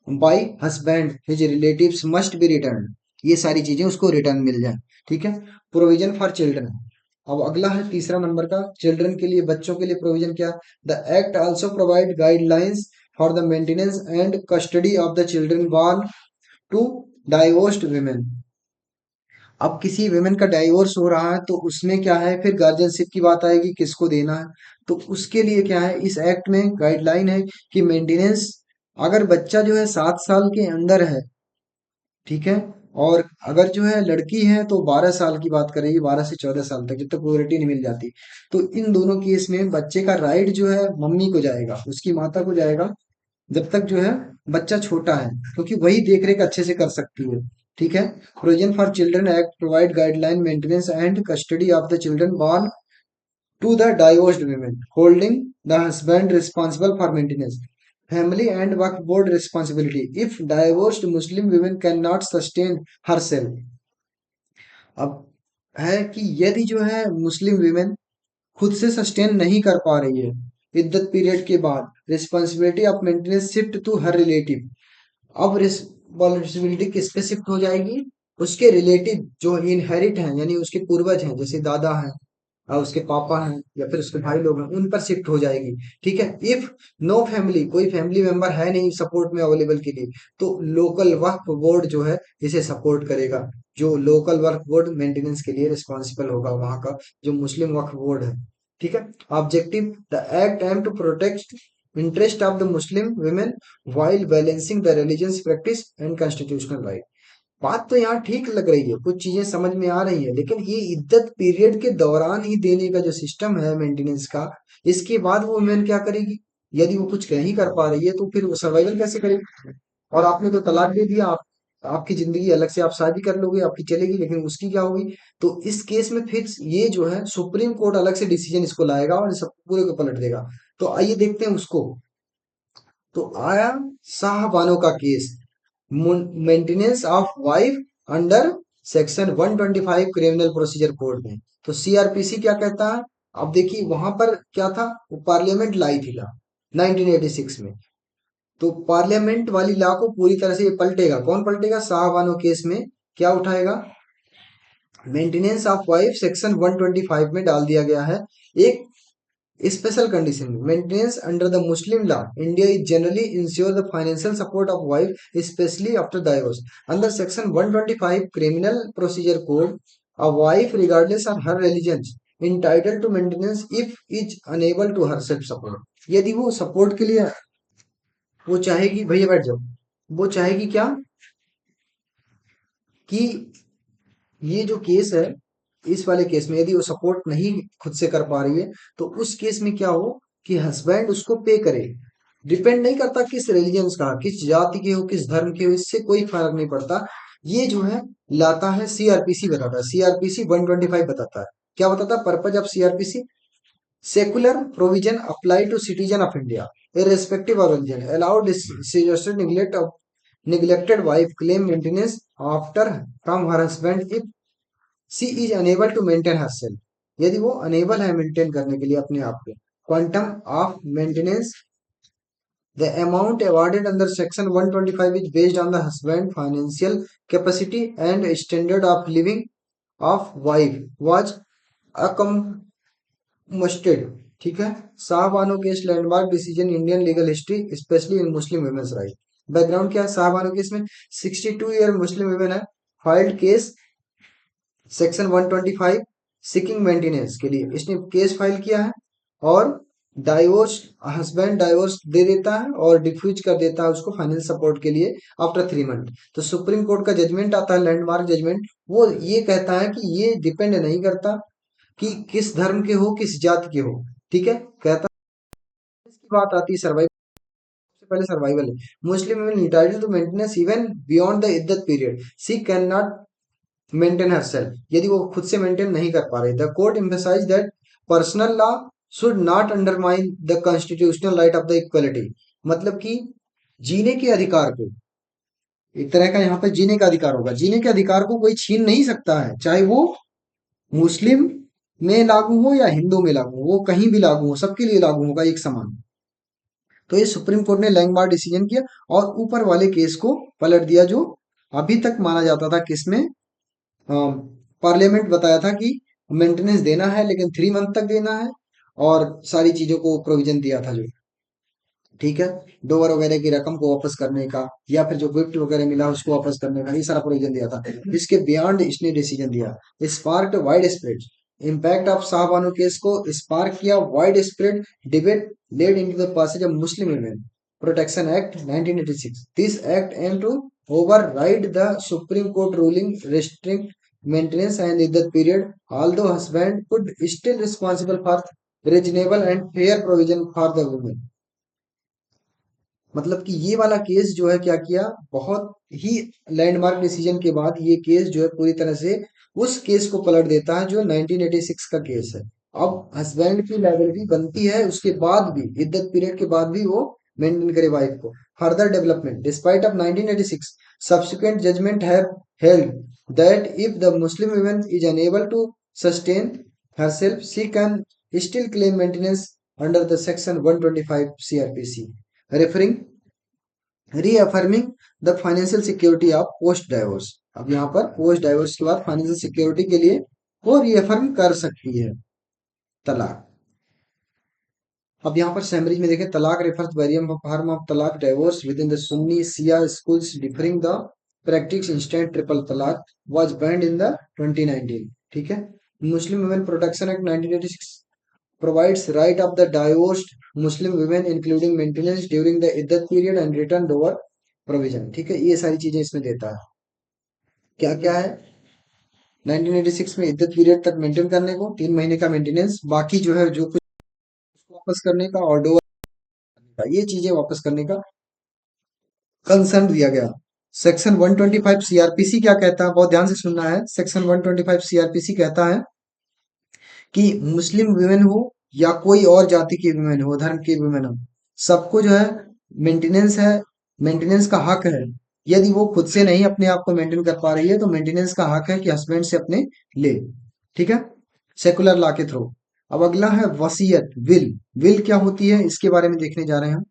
by husband his relatives must be return. ये सारी चीजें उसको return मिल जाए। ठीक है, provision for children. अब अगला है तीसरा नंबर का, चिल्ड्रन के लिए, बच्चों के लिए प्रोविजन क्या, the act also provide guidelines for the maintenance and custody of the children born to divorced women. अब किसी वुमेन का डाइवोर्स हो रहा है तो उसमें क्या है, फिर गार्जियनशिप की बात आएगी, किसको देना है। तो उसके लिए क्या है, इस एक्ट में गाइडलाइन है कि मेंटेनेंस, अगर बच्चा जो है 7 साल के अंदर है, ठीक है, और अगर जो है लड़की है तो 12 साल की बात करेगी, 12 से 14 साल तक, जब तक प्योरिटी नहीं मिल जाती। तो इन दोनों केस में बच्चे का राइट जो है मम्मी को जाएगा, उसकी माता को जाएगा, जब तक जो है बच्चा छोटा है, क्योंकि वही देख रेख अच्छे से कर सकती है। ठीक है। Provision for children act provide guideline maintenance and custody of the children born to the divorced women, holding the husband responsible for maintenance, family and work board responsibility if divorced Muslim women cannot sustain herself. अब है कि यदि जो है Muslim women खुद से sustain नहीं कर पा रही है इद्दत पीरियड के बाद, responsibility of maintenance shift to her relative. अब रिस्पॉन्सिबिलिटी किस पे शिफ्ट हो जाएगी, उसके रिलेटिव जो इनहेरिट हैं, यानी उसके पूर्वज हैं, जैसे दादा हैं और उसके पापा हैं या फिर उसके भाई लोग हैं, उन पर शिफ्ट हो जाएगी। ठीक है। इफ नो फैमिली, कोई फैमिली मेंबर है नहीं सपोर्ट में अवेलेबल के लिए, तो लोकल वक्फ बोर्ड जो है इसे सपोर्ट करेगा। जो लोकल वक्फ बोर्ड मेंटेनेंस के लिए रिस्पॉन्सिबल होगा, वहां का जो मुस्लिम वक्फ बोर्ड है। ठीक है। Objective, the act aim to protect interest of the Muslim women while balancing the religious practice and constitutional right। बात तो यहाँ ठीक लग रही है, कुछ चीजें समझ में आ रही है, लेकिन ये इद्दत पीरियड के दौरान ही देने का जो सिस्टम है मेंटेनेंस का, इसके बाद वो वुमेन क्या करेगी? यदि वो कुछ नहीं कर पा रही है तो फिर वो सर्वाइवल कैसे करेगी? और आपने तो तलाक दे दिया, आप आपकी जिंदगी अलग से आप शादी कर लोगे, आपकी चलेगी, लेकिन उसकी क्या होगी? तो इस केस में फिर ये जो है सुप्रीम कोर्ट अलग से डिसीजन इसको लाएगा और सब पूरे को पलट देगा। तो आइए देखते हैं उसको। तो आया शाहबानो का case, maintenance of wife under section 125 criminal procedure code में। तो सीआरपीसी क्या कहता है? अब देखिए वहां पर क्या था, वो पार्लियामेंट लाई थी ला 1986 में। तो पार्लियामेंट वाली लॉ को पूरी तरह से ये पलटेगा। कौन पलटेगा? शाहबानो केस में क्या उठाएगा? मेंटेनेंस ऑफ वाइफ सेक्शन 125 में डाल दिया गया है एक special condition, maintenance under the Muslim law, India is generally ensure the financial support of wife, especially after divorce. Under Section 125 Criminal Procedure Code, a wife, regardless of her religion, entitled to maintenance if is unable to herself support। यदि वो support के लिए वो चाहेगी, भैया बैठ जाओ, वो चाहेगी क्या कि ये जो केस है, इस वाले केस में यदि वो सपोर्ट नहीं खुद से कर पा रही है, तो उस केस में क्या हो कि हस्बैंड उसको पे करे। डिपेंड नहीं करता किस रिलीजन्स का, किस जाति के हो, किस धर्म के हो, इससे कोई फर्क नहीं पड़ता। ये जो है लाता है सीआरपीसी, बताता है सीआरपीसी 125 बताता है। क्या बताता है purpose of CrPC? Secular provision apply to citizen of India irrespective of religion, allowed suggested neglected wife claim maintenance after from her husband if she is unable to maintain herself। यदि वो enable है maintain करने के लिए अपने आप को। Quantum of maintenance, the amount awarded under section 125 is based on the husband financial capacity and standard of living of wife was अकमस्टेड। ठीक है। Shahbano case landmark decision Indian legal history specially in Muslim women's right. Background क्या है Shahbano case में? 62 year Muslim women है, filed case section 125 seeking maintenance के लिए इसने केस फाइल किया है, और डाइवोर्स, हस्बैंड डाइवोर्स दे देता है और डिफ्यूज कर देता है उसको फाइनेंस सपोर्ट के लिए आफ्टर 3 मंथ। तो सुप्रीम कोर्ट का जजमेंट आता है, लैंडमार्क जजमेंट, वो ये कहता है कि ये डिपेंड नहीं करता कि किस धर्म के हो, किस जाति के हो। ठीक है। कहता है इसकी बात आती है सर्वाइवल, सबसे पहले सर्वाइवल है। Muslim women entitled to maintenance even beyond the iddat period, she can not maintain herself। यदि वो खुद से मेंटेन नहीं कर पा रही, the court emphasise that personal law should not undermine the constitutional right of the equality. मतलब कि जीने के अधिकार को, एक तरह का यहाँ पे जीने का अधिकार होगा, जीने के अधिकार को कोई छीन नहीं सकता है, चाहे वो मुस्लिम में लागू हो या हिंदू में लागू हो, वो कहीं भी लागू हो, सबके लिए लागू होगा एक समान। तो ये सुप्रीम कोर्ट ने लैंगबार डिसीजन किया और ऊपर वाले केस को पलट दिया, जो अभी तक माना जाता था किसमें, पार्लियामेंट बताया था कि मेंटेनेंस देना है लेकिन 3 मंथ तक देना है, और सारी चीजों को प्रोविजन दिया था जो। ठीक है, डोवर वगैरह की रकम को वापस करने का, या फिर जो गिफ्ट वगैरह मिला उसको वापस करने का, ये सारा प्रोविजन दिया था। इसके बियॉन्ड इसने डिसीजन दिया, spark wide spread impact of Shahbano case को स्पार्क किया wide spread debate led into the passage of Muslim women protection act 1986। This act aim to override the Supreme Court ruling restrict maintenance and iddat period, although husband could still responsible for reasonable and fair provision for the women। मतलब कि ये वाला case जो है क्या किया, बहुत ही landmark decision के बाद ये केस जो है पूरी तरह से उस केस को पलट देता है जो 1986 का केस है। अब हस्बैंड की लायबिलिटी बनती है उसके बाद भी, इद्दत पीरियड के बाद भी वो मेंटेन करे वाइफ को। Further development despite of 1986 subsequent judgement have held that if the Muslim woman is unable to sustain herself she can still claim maintenance under the section 125 CRPC, referring reaffirming the financial security of post divorce. अब यहाँ पर post divorce के बाद financial security के लिए वो reaffirm कर सकती है तलाक। अब यहाँ पर समरीज में देखें, talaq refers various form of talaq divorce within the Sunni Shia schools differing the practice instant triple talaq was banned in the 2019। ठीक है, Muslim women protection act 1986 provides right of the divorced Muslim women including maintenance during the iddat period and return over provision। ठीक है, ये सारी चीजें इसमें देता है। क्या क्या है, 1986 में इद्दत पीरियड तक मेंटेन करने को, 3 महीने का मेंटेनेंस, बाकी जो है जो कुछ उसको वापस करने का और डोवर का, ये चीजें वापस करने का कंसर्न दिया गया। सेक्शन 125 सीआरपीसी क्या कहता है, बहुत ध्यान से सुनना है। सेक्शन 125 सीआरपीसी कहता है कि मुस्लिम वुमेन हो या कोई और जाति की वुमेन हो, धर्म की वुमेन हो, सबको जो है मेंटेनेंस है, मेंटेनेंस का हक है। यदि वो खुद से नहीं अपने आप को मेंटेन कर पा रही है तो मेंटेनेंस का हक है कि हस्बैंड से अपने ले। ठीक है, सेकुलर लॉ के थ्रू। अब अगला है वसीयत, विल। विल क्या होती है इसके बारे में देखने जा रहे हैं।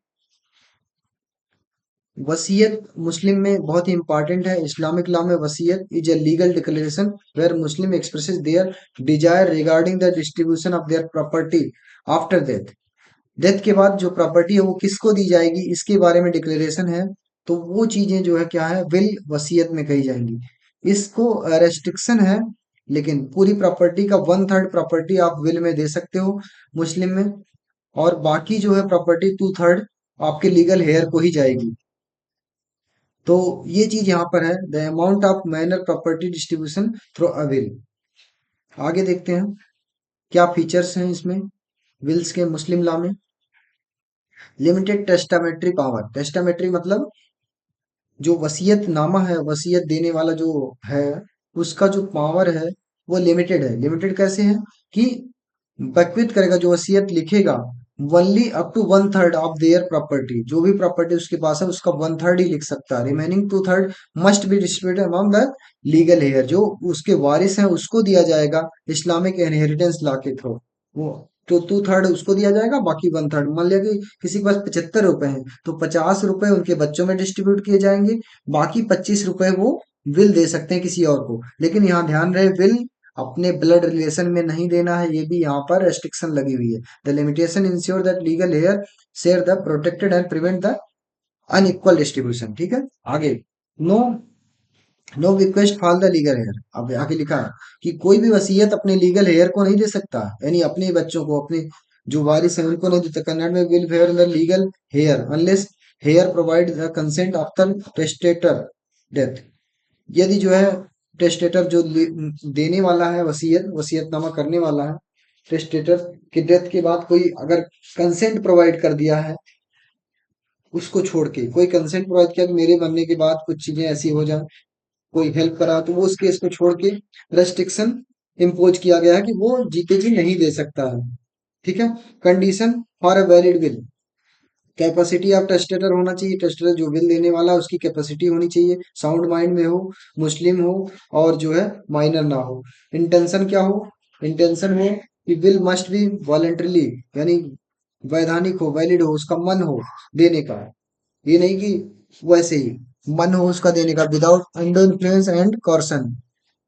वसीयत मुस्लिम में बहुत ही इंपॉर्टेंट है। इस्लामिक लॉ में वसीयत is a legal declaration where Muslim expresses their desire regarding the distribution of their property after death. Death के बाद जो प्रॉपर्टी है वो किसको दी जाएगी इसके बारे में डिक्लेरेशन है, तो वो चीजें जो है क्या है, विल वसीयत में कही जाएंगी। इसको रेस्ट्रिक्शन है, लेकिन पूरी प्रॉपर्टी का 1/3 प्रॉपर्टी आप विल में दे सकते हो मुस्लिम में, और बाकी जो है प्रॉपर्टी 2/3 आपके लीगल हेयर को ही जाएगी। तो ये चीज यहाँ पर है, the amount of minor property distribution through a will. आगे देखते हैं क्या फीचर्स हैं इसमें विल्स के मुस्लिम लॉ में। लिमिटेड टेस्टामेटरी पावर, टेस्टामेटरी मतलब जो वसीयत नामा है, वसीयत देने वाला जो है उसका जो पावर है वो लिमिटेड है। लिमिटेड कैसे है कि बकवित करेगा, जो वसीयत लिखेगा only up to 1/3 of their property, जो भी प्रॉपर्टी उसके पास है उसका 1/3 ही लिख सकता है। Remaining 2/3 must be distributed among the legal heir, जो उसके वारिस हैं उसको दिया जाएगा इस्लामिक इनहेरिटेंस लॉ के थ्रू। वो तो 2/3 उसको दिया जाएगा, बाकी 1/3 मान लिया कि किसी के पास 75 रुपए हैं तो 50 रुपए उनके बच्चों में डिस्ट्रीब्यूट किए जाएंगे, बाकी 25 रुपए वो विल दे सकते हैं किसी और को। लेकिन यहाँ ध्यान रहे, विल अपने ब्लड रिलेशन में नहीं देना है, ये भी यहाँ पर रेस्ट्रिक्शन लगी हुई है। The limitation ensure that legal heir share the protected and prevent the unequal distribution. ठीक है, आगे no no request for the legal heir. अब आगे लिखा है कि कोई भी वसीयत अपने लीगल हेयर को नहीं दे सकता, यानी अपने बच्चों को, अपने जो वारिस है उनको नहीं देता। कन्नड़ में will fair the legal heir unless heir provide the consent of the testator death. यदि जो है टेस्टेटर जो देने वाला है, वसीयत वसीयतनामा करने वाला है, टेस्टेटर के डेथ के बाद कोई अगर कंसेंट प्रोवाइड कर दिया है, उसको छोड़ के कोई कंसेंट प्रोवाइड किया कि मेरे मरने के बाद कुछ चीजें ऐसी हो जाए, कोई हेल्प करा, तो वो उस केस को छोड़ के रेस्ट्रिक्शन इम्पोज किया गया है कि वो जीते जी नहीं दे सकता है। ठीक है, condition for a valid will, capacity of testator होना चाहिए, टेस्टेटर जो विल देने वाला है उसकी कैपेसिटी होनी चाहिए, साउंड माइंड में हो, मुस्लिम हो, और जो है माइनर ना हो। इंटेंशन क्या हो, इंटेंशन हो कि विल मस्ट बी वॉलेंटरली, यानी वैधानिक हो, वैलिड हो, उसका मन हो देने का, ये नहीं कि वैसे ही मन हो उसका देने का, विदाउट अंडर इन्फ्लुएंस एंड कॉर्सन,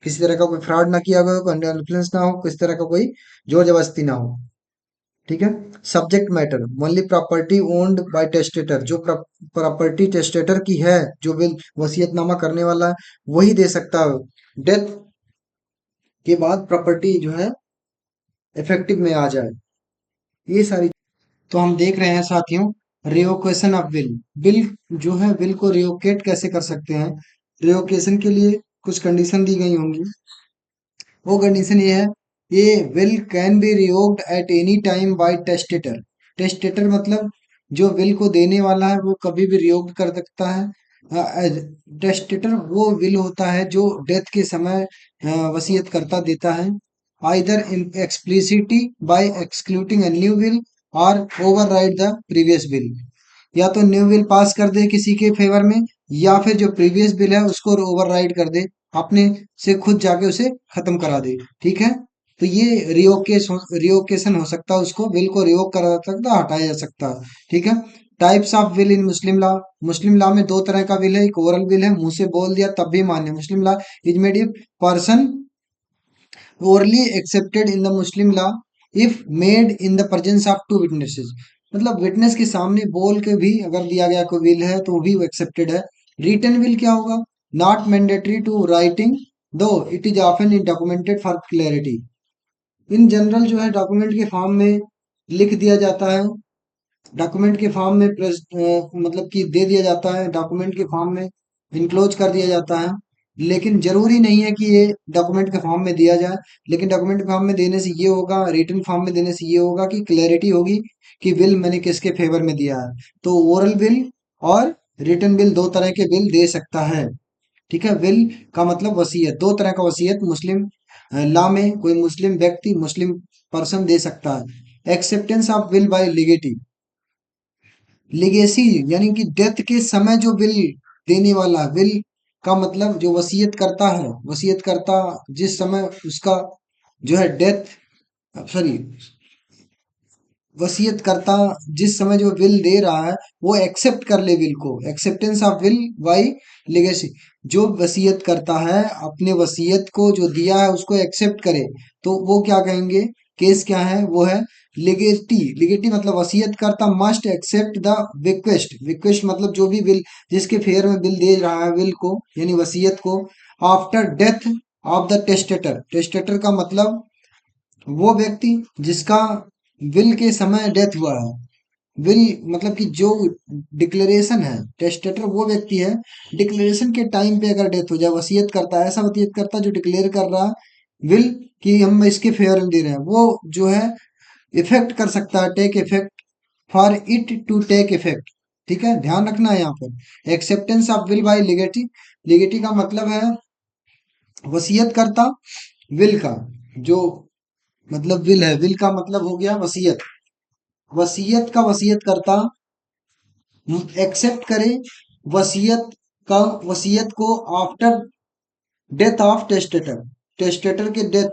किसी तरह का कोई फ्रॉड ना किया गया हो, अंडर इन्फ्लुएंस ना हो, किसी तरह का कोई जोर जबरदस्ती ना हो। ठीक है। Subject matter only property owned by testator, जो प्रॉपर्टी टेस्टेटर की है, जो विल वसीयतनामा करने वाला है, वही दे सकता है। डेथ के बाद प्रॉपर्टी जो है इफेक्टिव में आ जाए, ये सारी। तो हम देख रहे हैं साथियों, रिवोकेशन ऑफ विल। विल जो है, विल को रिवोकेट कैसे कर सकते हैं। रिवोकेशन के लिए कुछ कंडीशन दी गई होंगी। वो कंडीशन ये है, ये will can be revoked at any time by testator. Testator मतलब जो विल को देने वाला है, वो कभी भी रिवोक कर सकता है। टेस्टेटर वो विल होता है जो डेथ के समय वसीयत करता देता है, either in explicitly by excluding a new will और ओवरराइड द प्रीवियस विल। या तो न्यू विल पास कर दे किसी के फेवर में, या फिर जो प्रीवियस बिल है उसको ओवरराइड कर दे, अपने से खुद जाके उसे खत्म करा दे। ठीक है। तो ये रिवोकेशन हो सकता है, उसको विल को रिवोक करा जा सकता है, हटाया जा सकता है। ठीक है। Types of will in Muslim law. Muslim law में दो तरह का विल है, एक ओरल विल है, मुंह से बोल दिया तब भी मान्य। मुस्लिम law is made if person orally accepted in the Muslim law if made in the presence of two witnesses। मतलब विटनेस के सामने बोल के भी अगर दिया गया कोई विल है तो वो भी एक्सेप्टेड है। रिटन विल क्या होगा, नॉट मैंडेटरी टू राइटिंग दो it is often in documented for clarity. In general जो है डॉक्यूमेंट के फॉर्म में लिख दिया जाता है, डॉक्यूमेंट के फॉर्म में मतलब कि दे दिया जाता है, डॉक्यूमेंट के फॉर्म में इनक्लोज कर दिया जाता है। लेकिन जरूरी नहीं है कि ये डॉक्यूमेंट के फॉर्म में दिया जाए। लेकिन डॉक्यूमेंट के फॉर्म में देने से ये होगा, रिटन फॉर्म में देने से ये होगा कि क्लैरिटी होगी कि विल मैंने किसके फेवर में दिया है। तो ओरल विल और रिटन विल, दो तरह के विल दे सकता है। ठीक है। विल का मतलब वसीयत, दो तरह का वसीयत मुस्लिम लॉ में कोई मुस्लिम व्यक्ति, मुस्लिम पर्सन दे सकता है। Acceptance of will by legatee. Legacy यानी कि डेथ के समय जो विल देने वाला, विल का मतलब जो वसीयत करता है, वसीयत करता जिस समय उसका जो है डेथ, सॉरी, वसीयत करता जिस समय जो विल दे रहा है वो एक्सेप्ट कर ले विल को। Acceptance of will bye legacy, जो वसीयत करता है अपने वसीयत को जो दिया है उसको एक्सेप्ट करे, तो वो क्या कहेंगे, केस क्या है, वो है लिगेटी। लिगेटी मतलब वसीयत करता मस्ट एक्सेप्ट द विक्वेस्ट। विक्वेस्ट मतलब जो भी विल, जिसके फेयर में विल दे रहा है विल को यानी वसीयत को, after death of the testator. Testator का मतलब वो व्यक्ति जिसका विल के समय डेथ हुआ है। विल मतलब कि जो डिक्लेरेशन है, टेस्टेटर वो व्यक्ति है डिक्लेरेशन के टाइम पे अगर डेथ हो जाए, वसीयत करता है, ऐसा वसीयत करता है जो डिक्लेयर कर रहा है विल कि हम इसके फेवर में दे रहे हैं, वो जो है इफेक्ट कर सकता है, take effect, for it to take effect. ठीक है, ध्यान रखना है यहाँ पर। Acceptance of will by legatee. Legatee का मतलब है वसीयत करता विल का, जो मतलब विल है, विल का मतलब हो गया वसीयत, वसीयत का वसीयत करता एक्सेप्ट करे वसीयत का, वसीयत को after death of testator. Testator के डेथ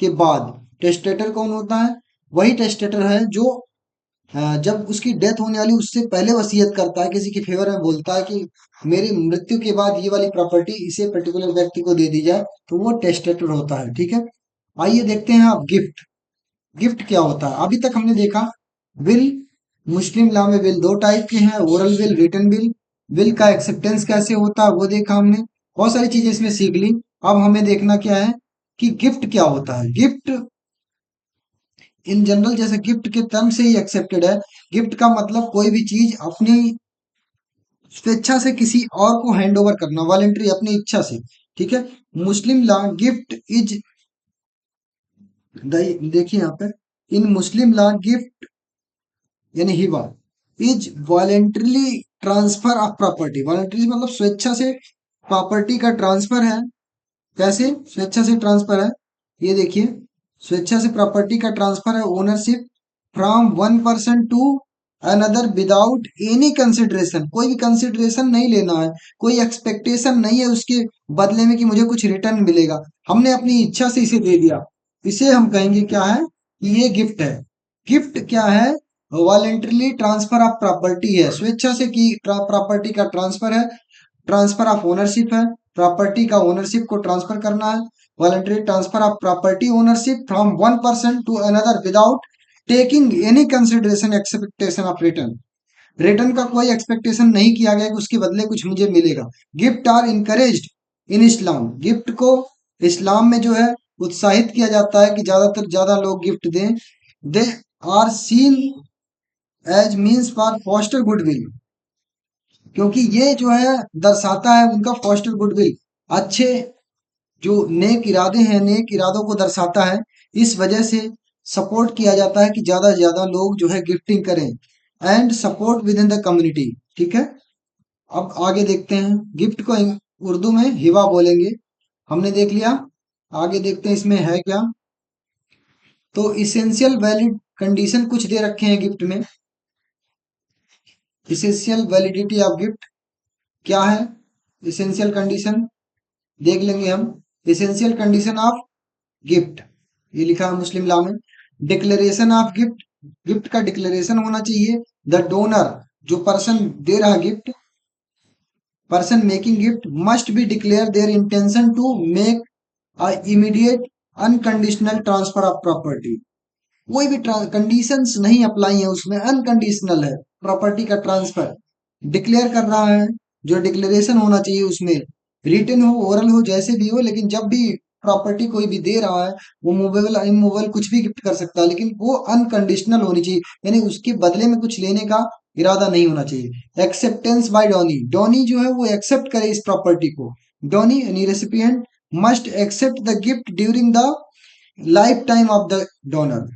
के बाद। टेस्टेटर कौन होता है, वही टेस्टेटर है जो जब उसकी डेथ होने वाली उससे पहले वसीयत करता है, किसी के फेवर में बोलता है कि मेरी मृत्यु के बाद ये वाली प्रॉपर्टी इसे पर्टिकुलर व्यक्ति को दे दी जाए, तो वो टेस्टेटर होता है। ठीक है। आइए देखते हैं आप गिफ्ट। गिफ्ट क्या होता है। अभी तक हमने देखा विल, मुस्लिम लॉ में विल दो टाइप के हैं, oral will, written will. Will का एक्सेप्टेंस कैसे होता है वो देखा हमने, बहुत सारी चीजें इसमें सीख ली। अब हमें देखना क्या है कि गिफ्ट क्या होता है। गिफ्ट इन जनरल जैसे गिफ्ट के टर्म से ही एक्सेप्टेड है। गिफ्ट का मतलब कोई भी चीज अपनी स्वेच्छा से किसी और को हैंड ओवर करना, वॉलेंट्री, अपनी इच्छा से। ठीक है। मुस्लिम लॉ गिफ्ट इज, देखिए यहाँ पर, इन मुस्लिम लॉ गिफ्ट यानी Hiba is voluntarily transfer of property. Voluntary मतलब स्वेच्छा से प्रॉपर्टी का ट्रांसफर है। कैसे स्वेच्छा से ट्रांसफर है, ये देखिए, स्वेच्छा से प्रॉपर्टी का ट्रांसफर है, ownership from one person to another without any consideration. कोई भी कंसिडरेशन नहीं लेना है, कोई एक्सपेक्टेशन नहीं है उसके बदले में कि मुझे कुछ रिटर्न मिलेगा, हमने अपनी इच्छा से इसे दे दिया, इसे हम कहेंगे क्या है कि ये गिफ्ट है। गिफ्ट क्या है, वॉलेंटरली ट्रांसफर ऑफ प्रॉपर्टी है, स्वेच्छा से की प्रॉपर्टी का ट्रांसफर है, ट्रांसफर ऑफ ओनरशिप है, प्रॉपर्टी का ओनरशिप को ट्रांसफर करना है। Voluntary transfer of property ownership from one person to another without taking any consideration expectation of return, return का कोई एक्सपेक्टेशन नहीं किया गया कि उसके बदले कुछ मुझे मिलेगा। Gift are encouraged in Islam, gift को इस्लाम में जो है उत्साहित किया जाता है कि ज्यादातर ज्यादा लोग गिफ्ट दें। They are seen as means for foster goodwill, क्योंकि ये जो है दर्शाता है उनका फॉस्टर गुडविल, अच्छे जो नेक इरादे हैं, नेक इरादों को दर्शाता है। इस वजह से सपोर्ट किया जाता है कि ज्यादा से ज्यादा लोग जो है गिफ्टिंग करें। And support with in the community, ठीक है। अब आगे देखते हैं, गिफ्ट को उर्दू में हिबा बोलेंगे, हमने देख लिया। आगे देखते हैं इसमें है क्या। तो इसेंशियल वैलिड कंडीशन कुछ दे रखे हैं गिफ्ट में। इसेंशियल वैलिडिटी ऑफ गिफ्ट क्या है, इसेंशियल कंडीशन देख लेंगे हम। इसेंशियल कंडीशन ऑफ गिफ्ट, ये लिखा है मुस्लिम लॉ में। डिक्लेरेशन ऑफ गिफ्ट, गिफ्ट का डिक्लेरेशन होना चाहिए। द डोनर, जो पर्सन दे रहा gift, person making gift must be declare their intention to make a immediate unconditional transfer of property. कोई भी कंडीशंस नहीं अप्लाई है उसमें, अनकंडीशनल है प्रॉपर्टी का ट्रांसफर डिक्लेयर कर रहा है। जो डिक्लेरेशन होना चाहिए उसमें रिटन हो, ओरल हो, जैसे भी हो, लेकिन जब भी प्रॉपर्टी कोई भी दे रहा है वो मूवेबल इमूवेबल कुछ भी गिफ्ट कर सकता है, लेकिन वो अनकंडीशनल होनी चाहिए, यानी उसके बदले में कुछ लेने का इरादा नहीं होना चाहिए। एक्सेप्टेंस बाय डोनी, डोनी जो है वो एक्सेप्ट करे इस प्रॉपर्टी को। डोनी यानी recipient must accept the gift during the lifetime of the donor,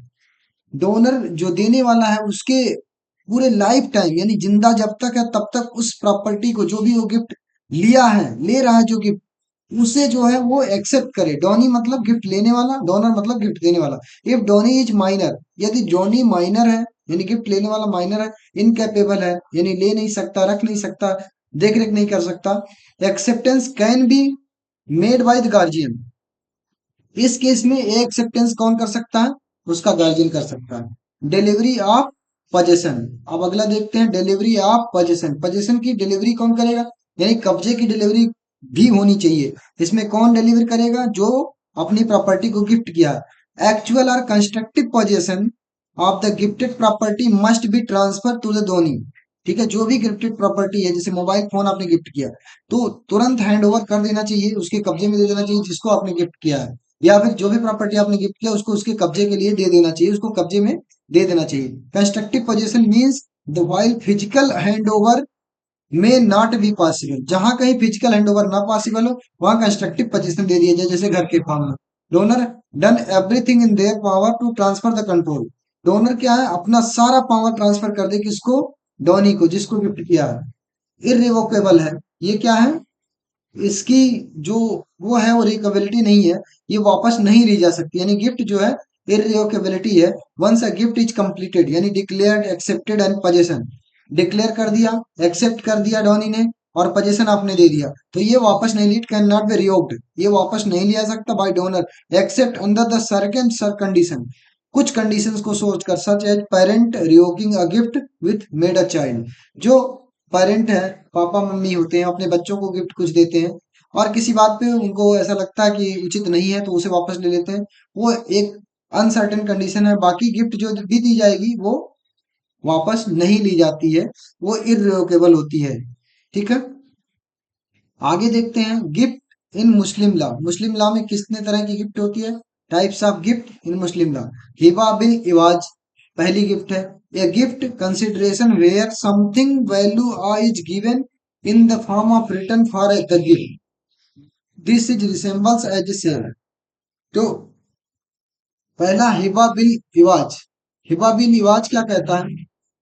donor जो देने वाला है उसके पूरे लाइफ टाइम यानी जिंदा जब तक है तब तक उस प्रॉपर्टी को, जो भी वो गिफ्ट लिया है, ले रहा है जो गिफ्ट, उसे जो है वो एक्सेप्ट करे। डोनी मतलब गिफ्ट लेने वाला, डोनर मतलब गिफ्ट देने वाला। इफ डोनी इज माइनर, यदि डोनी माइनर है यानी गिफ्ट लेने वाला माइनर है, इनकेपेबल है यानी ले नहीं सकता, रख नहीं सकता, देख रेख नहीं कर सकता, acceptance can be made by the guardian, इस केस में ये एक्सेप्टेंस कौन कर सकता है, उसका गार्जियन कर सकता है। डिलीवरी ऑफ पोजेशन, अब अगला देखते हैं डिलीवरी ऑफ पोजेशन, पोजेशन की डिलीवरी कौन करेगा, यानी कब्जे की डिलीवरी भी होनी चाहिए। इसमें कौन डिलीवर करेगा, जो अपनी प्रॉपर्टी को गिफ्ट किया। एक्चुअल और constructive possession of the gifted property must be transfer to the donee, ठीक है। जो भी गिफ्टेड प्रॉपर्टी है, जैसे मोबाइल फोन आपने गिफ्ट किया तो तुरंत हैंड ओवर कर देना चाहिए, उसके कब्जे में दे देना चाहिए जिसको आपने गिफ्ट किया है, या फिर जो भी प्रॉपर्टी आपने गिफ्ट किया उसको उसके कब्जे के लिए दे देना चाहिए, उसको कब्जे में दे देना चाहिए। Constructive position means the while physical handover में नॉट बी पॉसिबल, जहां कहीं फिजिकल हैंडओवर ना पॉसिबल हो वहां कंस्ट्रक्टिव पोजीशन दे दिया जाए, जैसे घर के फॉर्म में। Donor done everything in their power to transfer the control, donor क्या है, अपना सारा पावर ट्रांसफर कर दे किसको, डोनी को, जिसको गिफ्ट किया है। इरिवोकेबल है, ये क्या है, इसकी जो वो है वो रिकवेबिलिटी नहीं है, ये वापस नहीं ली जा सकती, यानी गिफ्ट जो है इरिवोकेबिलिटी है। Once a gift is completed यानी declared accepted and possession, declare कर दिया, एक्सेप्ट कर दिया डॉनी ने, और पोजेशन आपने दे दिया, तो ये वापस नहीं, lead can not be revoked, ये वापस नहीं लिया सकता by donor except under the certain sir condition, कुछ कंडीशंस को सोच कर, such as parent revoking a gift with made a child, जो पेरेंट है, पापा मम्मी होते हैं, अपने बच्चों को गिफ्ट कुछ देते हैं और किसी बात पे उनको ऐसा लगता है कि उचित नहीं है तो उसे वापस ले लेते हैं, वो एक अनसर्टेन कंडीशन है। बाकी गिफ्ट जो भी दी जाएगी वो वापस नहीं ली जाती है, वो इररिवोकेबल होती है, ठीक है। आगे देखते हैं gift in Muslim law, Muslim law में कितने तरह की गिफ्ट होती है, types of gift in Muslim law. हिबा बिल इवाज पहली गिफ्ट है, a gift consideration where something value is given in the form of return for the gift, this is resembles as a share. तो पहला हिबा बिल इवाज, हिबा बिल इवाज क्या कहता है,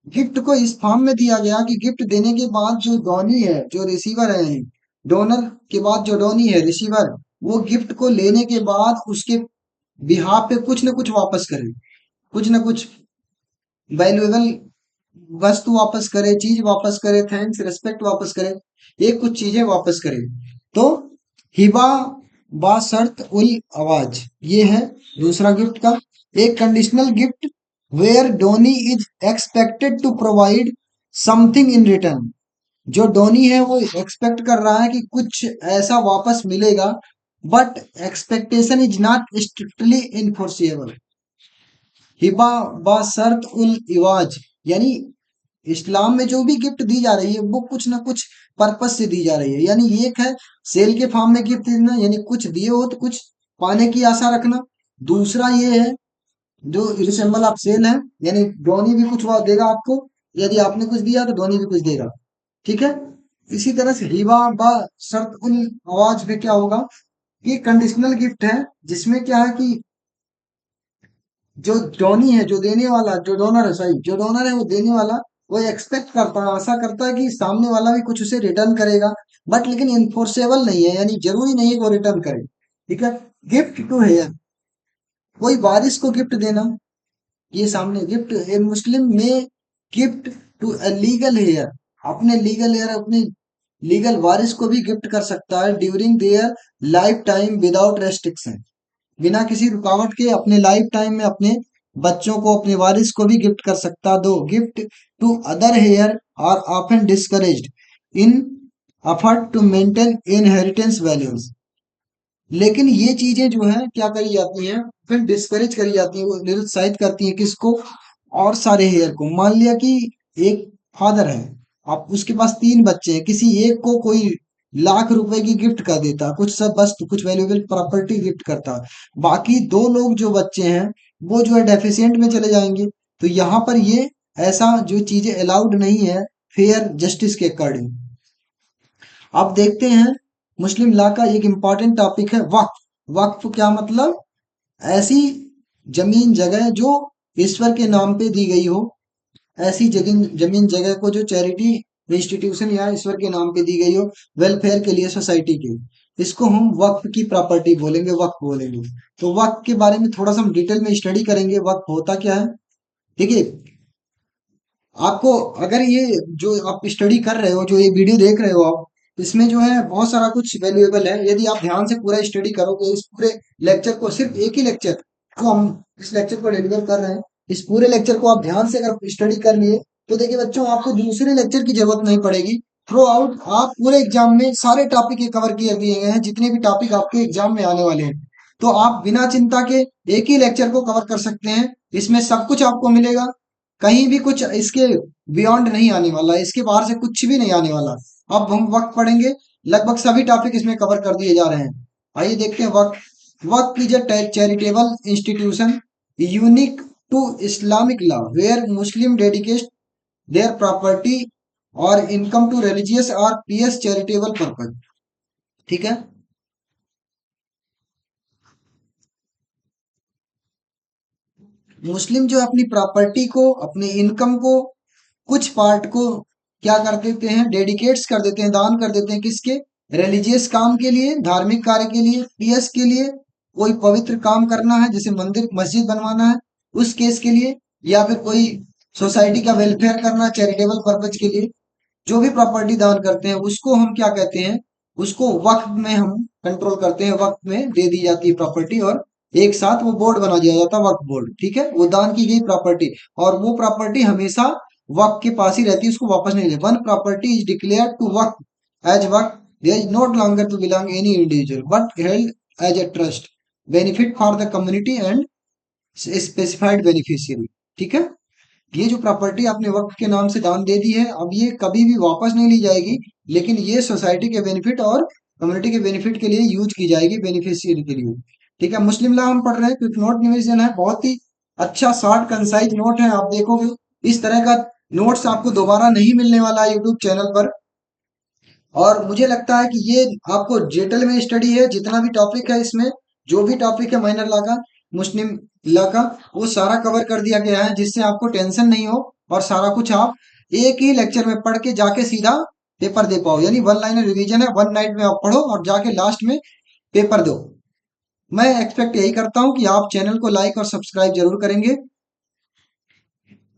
गिफ्ट को इस फॉर्म में दिया गया कि गिफ्ट देने के बाद जो डोनी है, जो रिसीवर है, डोनर के बाद जो डोनी है रिसीवर, वो गिफ्ट को लेने के बाद उसके बिहाफ पे कुछ न कुछ वापस करे, कुछ न कुछ वैल्यूएबल वस्तु वापस करे, चीज वापस करे, थैंक्स रिस्पेक्ट वापस करे, ये कुछ चीजें वापस करे। तो हिबा बाशर्त उल आवाज, ये है दूसरा गिफ्ट का। एक conditional gift where donee is expected to provide something in return, जो डोनी है वो एक्सपेक्ट कर रहा है कि कुछ ऐसा वापस मिलेगा, but expectation is not strictly enforceable, hiba ba shart उल इवाज, यानी इस्लाम में जो भी गिफ्ट दी जा रही है वो कुछ ना कुछ पर्पस से दी जा रही है। यानी एक है सेल के फॉर्म में गिफ्ट देना, यानी कुछ दिए हो तो कुछ पाने की आशा रखना। दूसरा ये है जो रिसेम्बल ऑफ सेल है, यानी डोनी भी कुछ वह देगा आपको, यदि आपने कुछ दिया तो डोनी भी कुछ देगा। ठीक है। इसी तरह से हिबा बा शर्त उल आवाज में क्या होगा, ये कंडीशनल गिफ्ट है, जिसमें क्या है कि जो डोनी है, जो देने वाला, जो डोनर है, सॉरी, जो डोनर है वो देने वाला, वो एक्सपेक्ट करता है, आशा करता है कि सामने वाला भी कुछ उसे रिटर्न करेगा। बट लेकिन इन्फोर्सेबल नहीं है, यानी जरूरी नहीं है कि वो रिटर्न करे। ठीक है। गिफ्ट टू है कोई वारिस को गिफ्ट देना, ये सामने गिफ्ट ए मुस्लिम में gift to a legal heir, अपने लीगल हेयर, अपने लीगल वारिस को भी गिफ्ट कर सकता है during their lifetime without restriction, बिना किसी रुकावट के अपने लाइफ टाइम में अपने बच्चों को, अपने वारिस को भी गिफ्ट कर सकता। दो gift to other heir are often discouraged in effort to maintain inheritance values, लेकिन ये चीजें जो है क्या करी जाती हैं, फिर डिस्करेज करी जाती हैं, वो निरुत्साहित करती हैं किसको, और सारे हेयर को। मान लिया कि एक फादर है, आप उसके पास तीन बच्चे हैं, किसी एक को कोई लाख रुपए की गिफ्ट कर देता, कुछ सब वस्तु, कुछ वैल्यूएबल प्रॉपर्टी गिफ्ट करता, बाकी दो लोग जो बच्चे हैं वो जो है डेफिशिएंट में चले जाएंगे। तो यहाँ पर ये ऐसा जो चीजें अलाउड नहीं है फेयर जस्टिस के अकॉर्डिंग। अब देखते हैं मुस्लिम लॉ का एक इंपॉर्टेंट टॉपिक है वक्फ। वक्फ क्या मतलब, ऐसी जमीन जगह जो ईश्वर के नाम पे दी गई हो, ऐसी जगह जमीन जगह को जो चैरिटी इंस्टीट्यूशन या ईश्वर के नाम पे दी गई हो, वेलफेयर के लिए सोसाइटी के, इसको हम वक्फ की प्रॉपर्टी बोलेंगे, वक्फ बोलेंगे। तो वक्फ के बारे में थोड़ा सा हम डिटेल में स्टडी करेंगे, वक्फ होता क्या है। ठीक है। आपको अगर ये जो आप स्टडी कर रहे हो, जो ये वीडियो देख रहे हो आप, इसमें जो है बहुत सारा कुछ वैल्यूएबल है। यदि आप ध्यान से पूरा स्टडी करोगे, इस पूरे लेक्चर को, सिर्फ एक ही लेक्चर को हम इस लेक्चर को डिलीवर कर रहे हैं, इस पूरे लेक्चर को आप ध्यान से अगर स्टडी कर लिए तो देखिए बच्चों, आपको दूसरे लेक्चर की जरूरत नहीं पड़ेगी। थ्रू आउट आप पूरे एग्जाम में सारे टॉपिक ये कवर किए दिए गए हैं, जितने भी टॉपिक आपके एग्जाम में आने वाले हैं। तो आप बिना चिंता के एक ही लेक्चर को कवर कर सकते हैं, इसमें सब कुछ आपको मिलेगा। कहीं भी कुछ इसके बियॉन्ड नहीं आने वाला है, इसके बाहर से कुछ भी नहीं आने वाला। अब हम वक्त पढ़ेंगे, लगभग सभी टॉपिक इसमें कवर कर दिए जा रहे हैं। आइए देखते हैं वक्त। वक्त is a charitable institution unique to Islamic law where Muslim dedicate their property और इनकम टू रिलीजियस और पियस चैरिटेबल पर्पज। ठीक है। मुस्लिम जो अपनी प्रॉपर्टी को, अपने इनकम को, कुछ पार्ट को क्या कर देते हैं, डेडिकेट्स कर देते हैं, दान कर देते हैं, किसके, रिलीजियस काम के लिए, धार्मिक कार्य के लिए, पीएस के लिए, कोई पवित्र काम करना है जैसे मंदिर मस्जिद बनवाना है उस केस के लिए, या फिर कोई सोसाइटी का वेलफेयर करना चैरिटेबल पर्पज के लिए, जो भी प्रॉपर्टी दान करते हैं उसको हम क्या कहते हैं, उसको वक्फ में हम कंट्रोल करते हैं, वक्फ में दे दी जाती है प्रॉपर्टी, और एक साथ वो बोर्ड बना दिया जाता है, वक्फ बोर्ड। ठीक है। वो दान की गई प्रॉपर्टी, और वो प्रॉपर्टी हमेशा वक्फ के पास ही रहती है, उसको वापस नहीं ले। One property is declared to waqf as waqf, there is not longer to belong any individual but held as a trust, benefit for the community and specified beneficiary. ठीक है। ये जो प्रॉपर्टी आपने वक्फ के नाम से दान दे दी है, अब ये कभी भी वापस नहीं ली जाएगी, लेकिन ये सोसाइटी के बेनिफिट और कम्युनिटी के बेनिफिट के लिए यूज की जाएगी, बेनिफिशियरी के लिए। ठीक है। मुस्लिम लॉ हम पढ़ रहे हैं, क्विक नोट निवेदन है, बहुत ही अच्छा शॉर्ट कंसाइज नोट है। आप देखोगे इस तरह का नोट्स आपको दोबारा नहीं मिलने वाला है यूट्यूब चैनल पर। और मुझे लगता है कि ये आपको डिटेल में स्टडी है, जितना भी टॉपिक है इसमें, जो भी टॉपिक है माइनर लॉ का, मुस्लिम लॉ का, वो सारा कवर कर दिया गया है, जिससे आपको टेंशन नहीं हो, और सारा कुछ आप एक ही लेक्चर में पढ़ के जाके सीधा पेपर दे पाओ। यानी वन लाइनर रिवीजन है, वन नाइट में आप पढ़ो और जाके लास्ट में पेपर दो। मैं एक्सपेक्ट यही करता हूँ कि आप चैनल को लाइक और सब्सक्राइब जरूर करेंगे।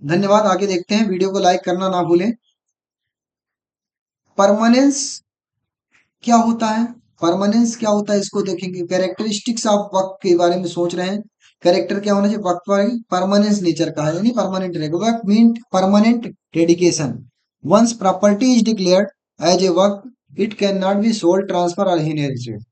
धन्यवाद। आगे देखते हैं, वीडियो को लाइक करना ना भूलें। परमानेंस क्या होता है, परमानेंस क्या होता है इसको देखेंगे। कैरेक्टरिस्टिक्स ऑफ वर्क के बारे में सोच रहे हैं, कैरेक्टर क्या होना चाहिए वर्क पर, परमानेंस नेचर का है, यानी परमानेंट रहेगा। Work mean permanent dedication. Once property is declared as a work it can not be sold, transfer और इनहेरिटेड।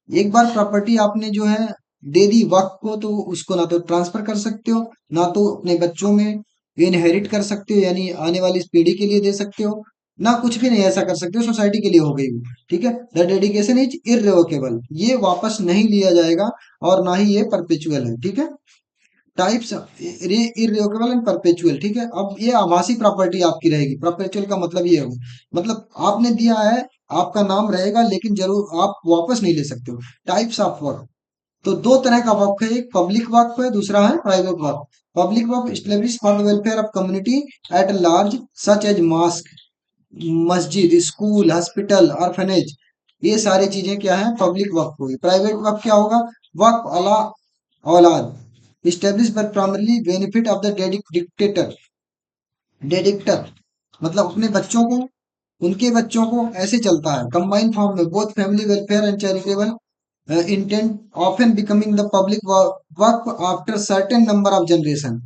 एक बार प्रॉपर्टी आपने जो है दे दी वक्फ को, तो उसको ना तो ट्रांसफर कर सकते हो, ना तो अपने बच्चों में इनहेरिट कर सकते हो, यानी आने वाली इस पीढ़ी के लिए दे सकते हो, ना कुछ भी नहीं ऐसा कर सकते हो, सोसाइटी के लिए हो गई वो। ठीक है, द डेडिकेशन इज इररिवोकेबल, ये वापस नहीं लिया जाएगा, और ना ही ये परपेचुअल है। ठीक है, टाइप्स इररिवोकेबल एंड परपेचुअल। ठीक है, अब ये आभासी प्रॉपर्टी आपकी रहेगी। परपेचुअल का मतलब ये हो, मतलब आपने दिया है, आपका नाम रहेगा, लेकिन जरूर आप वापस नहीं ले सकते हो। टाइप्स ऑफ वर्क, तो दो तरह का वक्फ है, एक पब्लिक वक्फ है, दूसरा है private waqf. Public waqf establish for the welfare of community at large, such as mosque, मस्जिद, स्कूल, हॉस्पिटल, ऑर्फनेज, ये सारी चीजें क्या है, पब्लिक वक्फ होगी। प्राइवेट वक्फ क्या होगा, waqf ala aulad, establish by primarily benefit of the dictator, dedicator, मतलब अपने बच्चों को, उनके बच्चों को, ऐसे चलता है। कंबाइंड फॉर्म में both family welfare and charitable intent, often becoming the public work after certain number of generation.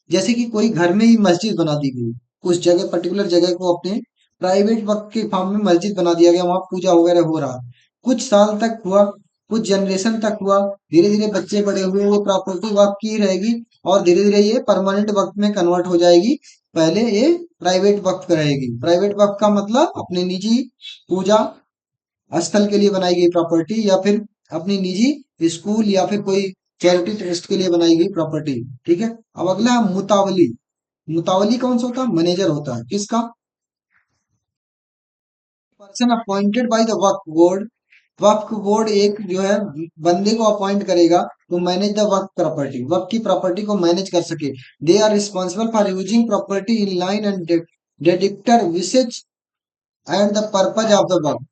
जैसे कि कोई घर में ही मस्जिद बना दी गई, उस जगह पर्टिकुलर जगह को अपने प्राइवेट वर्क के फॉर्म में मस्जिद बना दिया गया, वहां पूजा वगैरह हो रहा, कुछ साल तक हुआ, कुछ जनरेशन तक हुआ, धीरे धीरे बच्चे बड़े हुए, वो प्रॉपर्टी वर्क की रहेगी, और धीरे धीरे ये परमानेंट वर्क में कन्वर्ट हो जाएगी। पहले ये प्राइवेट वक्फ रहेगी। प्राइवेट वक्फ का मतलब अपने निजी पूजा स्थल के लिए बनाई गई प्रॉपर्टी, या फिर अपनी निजी स्कूल, या फिर कोई चैरिटी ट्रस्ट के लिए बनाई गई प्रॉपर्टी। ठीक है, अब अगला है मुतावली। मुतावली कौन सा होता है, मैनेजर होता है, किसका, person appointed by the waqf board. Waqf board एक जो है बंदे को अपॉइंट करेगा, तो मैनेज द वक्फ प्रॉपर्टी, वक्फ की प्रॉपर्टी को मैनेज कर सके। They are responsible for using property in line and dedicator wishes and the purpose of the waqf.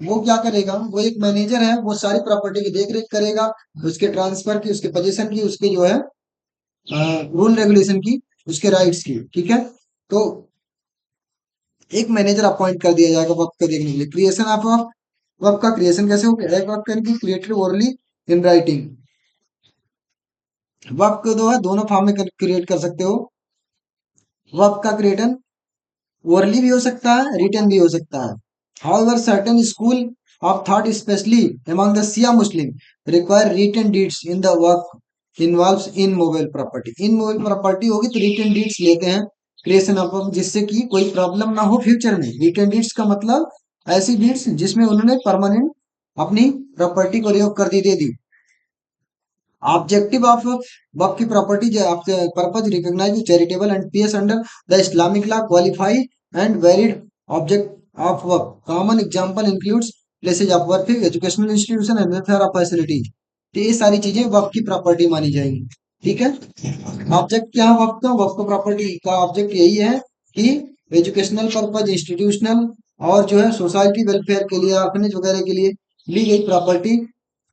वो क्या करेगा, वो एक मैनेजर है, वो सारी प्रॉपर्टी की देख रेख करेगा, उसके ट्रांसफर की, उसके पोजीशन की, उसके जो है रूल रेगुलेशन की, उसके राइट्स की। ठीक है, तो एक मैनेजर अपॉइंट कर दिया जाएगा वक्त को देखने के लिए। क्रिएशन ऑफ वक्त का क्रिएशन कैसे हो, एक वक्त can be created orally in writing. वक्त को दो है, दोनों फॉर्म में क्रिएट कर सकते हो। वक्त का क्रिएटन ओरली भी हो सकता है, रिटन भी हो सकता है। However certain school of thought specially among the Shia Muslim require written deeds in the work involves in mobile property। In mobile property होगी तो रिटन डीड्स लेते हैं क्रिएशन ऑफ, जिससे कि कोई प्रॉब्लम ना हो फ्यूचर में। रिटन डीड्स का मतलब ऐसी डीड्स जिसमें उन्होंने परमानेंट अपनी प्रॉपर्टी को रिवोक कर दी, दे दी। ऑब्जेक्टिव ऑफ वक्फ की property purpose recognise charitable and pious under the Islamic law qualify and valid object of waqf. Common example includes places of work, educational institution and welfare of facilities. तो ये सारी चीजें वक्फ की property मानी जाएंगी। ठीक है, ऑब्जेक्ट क्या है वक्फ का, वक्फ प्रॉपर्टी का ऑब्जेक्ट यही है कि एजुकेशनल पर्पज, इंस्टीट्यूशनल, और जो है सोसाइटी वेलफेयर के लिए, ऑर्फनेज वगैरह के लिए ली गई प्रॉपर्टी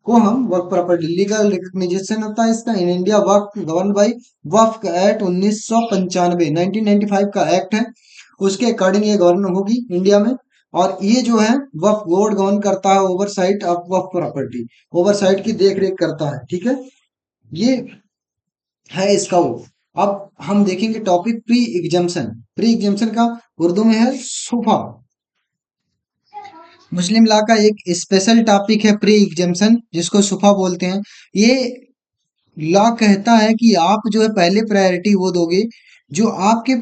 को हम वर्क प्रॉपर्टी, लीगल रिकॉग्निशन होता है इसका in India. Work govern by Waqf act 1995, 1995 का एक्ट है, उसके अकॉर्डिंग ये गवर्न होगी इंडिया में। और ये जो है वक्फ बोर्ड गवर्न करता है oversight of Waqf property, oversight की देख रेख करता है। ठीक है, ये है इसका वो। अब हम देखेंगे topic pre exemption. Pre exemption का उर्दू में है सुफा। मुस्लिम लॉ का एक स्पेशल टॉपिक है प्री एग्जाम्शन, जिसको सुफा बोलते हैं। ये लॉ कहता है कि आप जो है पहले प्रायोरिटी वो दोगे जो आपके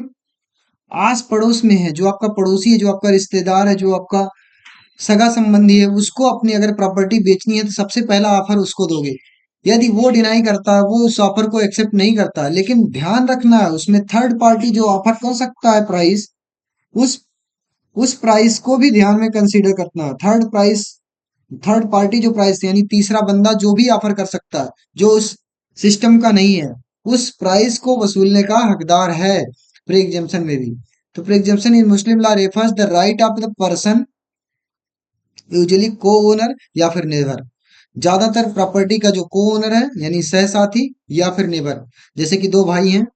आस पड़ोस में है, जो आपका पड़ोसी है, जो आपका रिश्तेदार है, जो आपका सगा संबंधी है, उसको अपनी अगर प्रॉपर्टी बेचनी है तो सबसे पहला ऑफर उसको दोगे। यदि वो डिनाई करता है, वो उस ऑफर को एक्सेप्ट नहीं करता, लेकिन ध्यान रखना है उसमें थर्ड पार्टी जो ऑफर कर सकता है प्राइस, उस उस प्राइस को भी ध्यान में कंसीडर करना है। थर्ड प्राइस, थर्ड पार्टी जो प्राइस, यानी तीसरा बंदा जो भी ऑफर कर सकता है, जो उस सिस्टम का नहीं है, उस प्राइस को वसूलने का हकदार है प्री एग्जाम्पशन में भी। तो pre exemption in Muslim law refers the right of the person, usually को ओनर या फिर नेबर। ज्यादातर प्रॉपर्टी का जो को ओनर है, यानी सह साथी, या फिर नेबर। जैसे कि दो भाई हैं,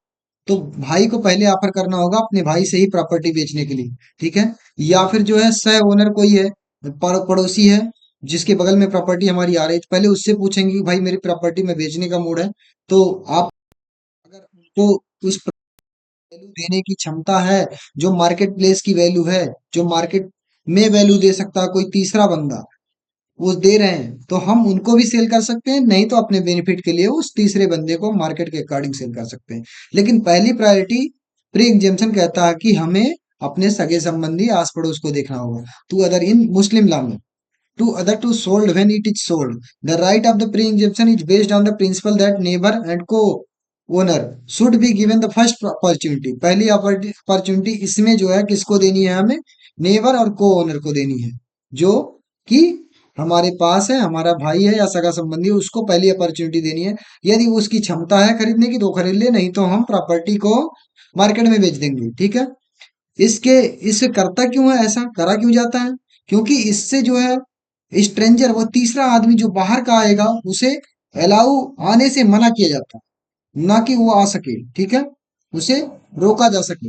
तो भाई को पहले ऑफर करना होगा अपने भाई से ही प्रॉपर्टी बेचने के लिए। ठीक है, या फिर जो है सह ओनर कोई है, पड़ोसी है, जिसके बगल में प्रॉपर्टी हमारी आ रही है, तो पहले उससे पूछेंगे कि भाई मेरी प्रॉपर्टी में बेचने का मूड है, तो आप अगर उनको उस वैल्यू देने की क्षमता है, जो मार्केट प्लेस की वैल्यू है, जो मार्केट में वैल्यू दे सकता है कोई तीसरा बंदा, वो दे रहे हैं तो हम उनको भी सेल कर सकते हैं, नहीं तो अपने बेनिफिट के लिए उस तीसरे बंदे को मार्केट के अकॉर्डिंग सेल कर सकते हैं। लेकिन पहली प्रायोरिटी प्री एग्जेम्पशन कहता है कि हमें अपने सगे संबंधी आस पड़ोस को देखना होगा। टू अदर इन मुस्लिम लॉ में, to other to sold when it is sold. The right of the pre-exemption is based on the principle that neighbor and co-owner should be given the first opportunity. पहली opportunity इसमें जो है किसको देनी है, हमें neighbour और को ओनर को देनी है, जो कि हमारे पास है, हमारा भाई है या सगा संबंधी है, उसको पहली अपॉर्चुनिटी देनी है। यदि उसकी क्षमता है खरीदने की तो खरीद ले, नहीं तो हम प्रॉपर्टी को मार्केट में बेच देंगे। ठीक है। इसके इससे करता क्यों है, ऐसा करा क्यों जाता है? क्योंकि इससे जो है स्ट्रेंजर, वो तीसरा आदमी जो बाहर का आएगा, उसे अलाउ आने से मना किया जाता है, ना कि वो आ सके। ठीक है। उसे रोका जा सके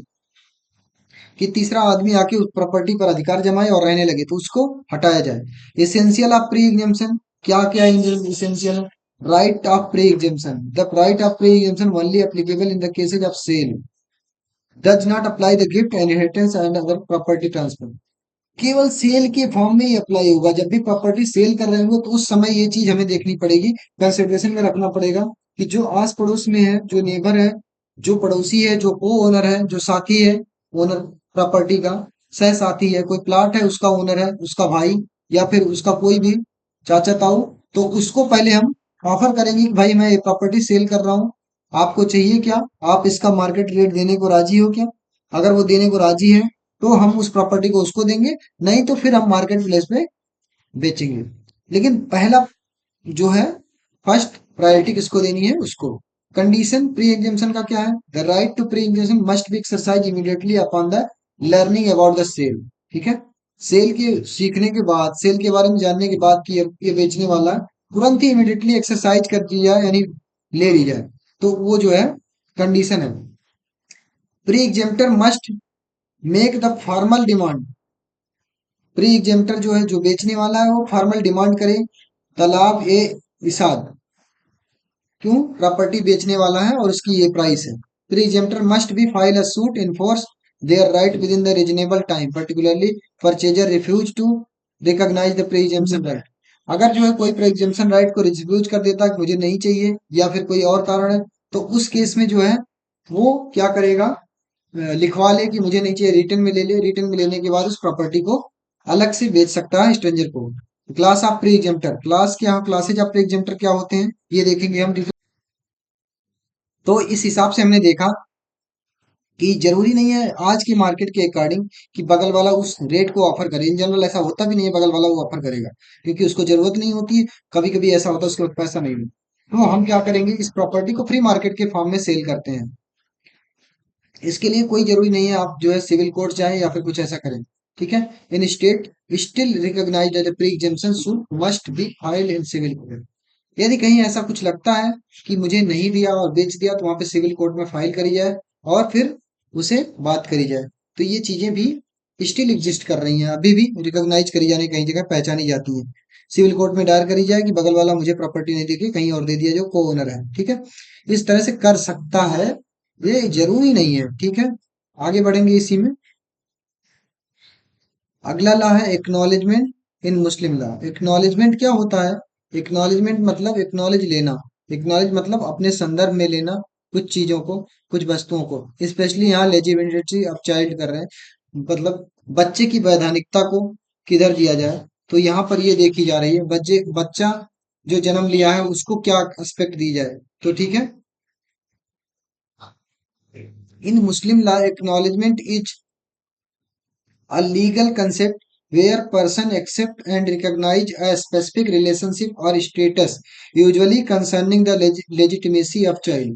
कि तीसरा आदमी आके उस प्रॉपर्टी पर अधिकार जमाए और रहने लगे, तो उसको हटाया जाए। एसेंशियल ऑफ प्री एग्जेम्पशन, क्या क्या essential? Right of pre exemption, the right of pre exemption only applicable in the cases of sale, does not apply the gift inheritance and other property transfer. केवल sale के form में ही apply होगा। जब भी property cell कर रहे होंगे तो उस समय ये चीज हमें देखनी पड़ेगी, कंसिडरेशन में रखना पड़ेगा कि जो आस पड़ोस में है, जो नेबर है, जो पड़ोसी है, जो को ओनर है, जो साथी है, ओनर प्रॉपर्टी का सह साथी है, कोई प्लाट है उसका ओनर है, उसका भाई या फिर उसका कोई भी चाचा ताऊ, तो उसको पहले हम ऑफर करेंगे कि भाई मैं ये प्रॉपर्टी सेल कर रहा हूँ, आपको चाहिए क्या, आप इसका मार्केट रेट देने को राजी हो क्या? अगर वो देने को राजी है तो हम उस प्रॉपर्टी को उसको देंगे, नहीं तो फिर हम मार्केट प्लेस पे बेचेंगे। लेकिन पहला जो है, फर्स्ट प्रायोरिटी किसको देनी है, उसको। कंडीशन प्री एग्जामिनेशन का क्या है? The right to pre examination must be exercise immediately upon the learning about the sale. ठीक है। सेल के सीखने के बाद, सेल के बारे में जानने के बाद कि ये बेचने वाला है, तुरंत ही इमीडिएटली एक्सरसाइज कर दी जाए, यानी ले ली जाए, तो वो जो है कंडीशन है। Preemptor must make the formal demand, preemptor जो है, जो बेचने वाला है, वो फॉर्मल डिमांड करे तालाब ए इसाद, क्यों? प्रॉपर्टी बेचने वाला है और उसकी ये प्राइस है। Preemptor must be file a suit enforce their right within the reasonable time, particularly purchaser refuse to recognise the preemption right. अगर जो है कोई प्री एग्जेम्पशन राइट को रिफ्यूज कर देता है कि मुझे नहीं चाहिए, या फिर कोई और कारण है, तो उस केस में जो है वो क्या करेगा, लिखवा ले कि मुझे नहीं चाहिए, रिटर्न में ले ले। रिटर्न में लेने के बाद उस प्रॉपर्टी को अलग से बेच सकता है स्ट्रेंजर को। क्लास ऑफ प्री एग्जेम्प्टर, क्लास क्या, क्लासेज ऑफ प्री एग्जेम्प्टर क्या होते हैं, ये देखेंगे हम। तो इस हिसाब से हमने देखा कि जरूरी नहीं है आज की मार्केट के अकॉर्डिंग कि बगल वाला उस रेट को ऑफर करे। इन जनरल ऐसा होता भी नहीं है बगल वाला वो ऑफर करेगा, क्योंकि उसको जरूरत नहीं होती है। कभी कभी ऐसा होता है उसके पास पैसा नहीं है। तो हम क्या करेंगे, इस प्रॉपर्टी को फ्री मार्केट के फॉर्म में सेल करते हैं। इसके लिए कोई जरूरी नहीं है आप जो है सिविल कोर्ट जाएं या फिर कुछ ऐसा करें। ठीक है। In state still recognised as pre examination suit must be filed in civil court. यदि कहीं ऐसा कुछ लगता है कि मुझे नहीं दिया और बेच दिया, तो वहां पे सिविल कोर्ट में फाइल करी जाए और फिर उसे बात करी जाए। तो ये चीजें भी स्टिल एग्जिस्ट कर रही हैं, अभी भी रिकॉग्नाइज करी जाने, कहीं जगह पहचानी जाती हैं। सिविल कोर्ट में दायर करी जाए कि बगल वाला मुझे प्रॉपर्टी नहीं देके कहीं और दे दिया जो को ओनर है। ठीक है। इस तरह से कर सकता है, ये जरूरी नहीं है। ठीक है। आगे बढ़ेंगे इसी में। अगला लॉ है एक्नॉलेजमेंट इन मुस्लिम लॉ। एक्नॉलेजमेंट क्या होता है? एक्नॉलेजमेंट मतलब एक्नॉलेज लेना। एक्नॉलेज मतलब अपने संदर्भ में लेना कुछ चीजों को, कुछ वस्तुओं को। स्पेशली यहाँ लेजिबिलिटी ऑफ चाइल्ड कर रहे हैं, मतलब बच्चे की वैधानिकता को किधर दिया जाए। तो यहाँ पर ये देखी जा रही है, बच्चा जो जन्म लिया है उसको क्या एस्पेक्ट दी जाए। तो ठीक है। In Muslim law acknowledgement is a legal concept where person accept and recognize a specific relationship or status, usually concerning the legitimacy of child.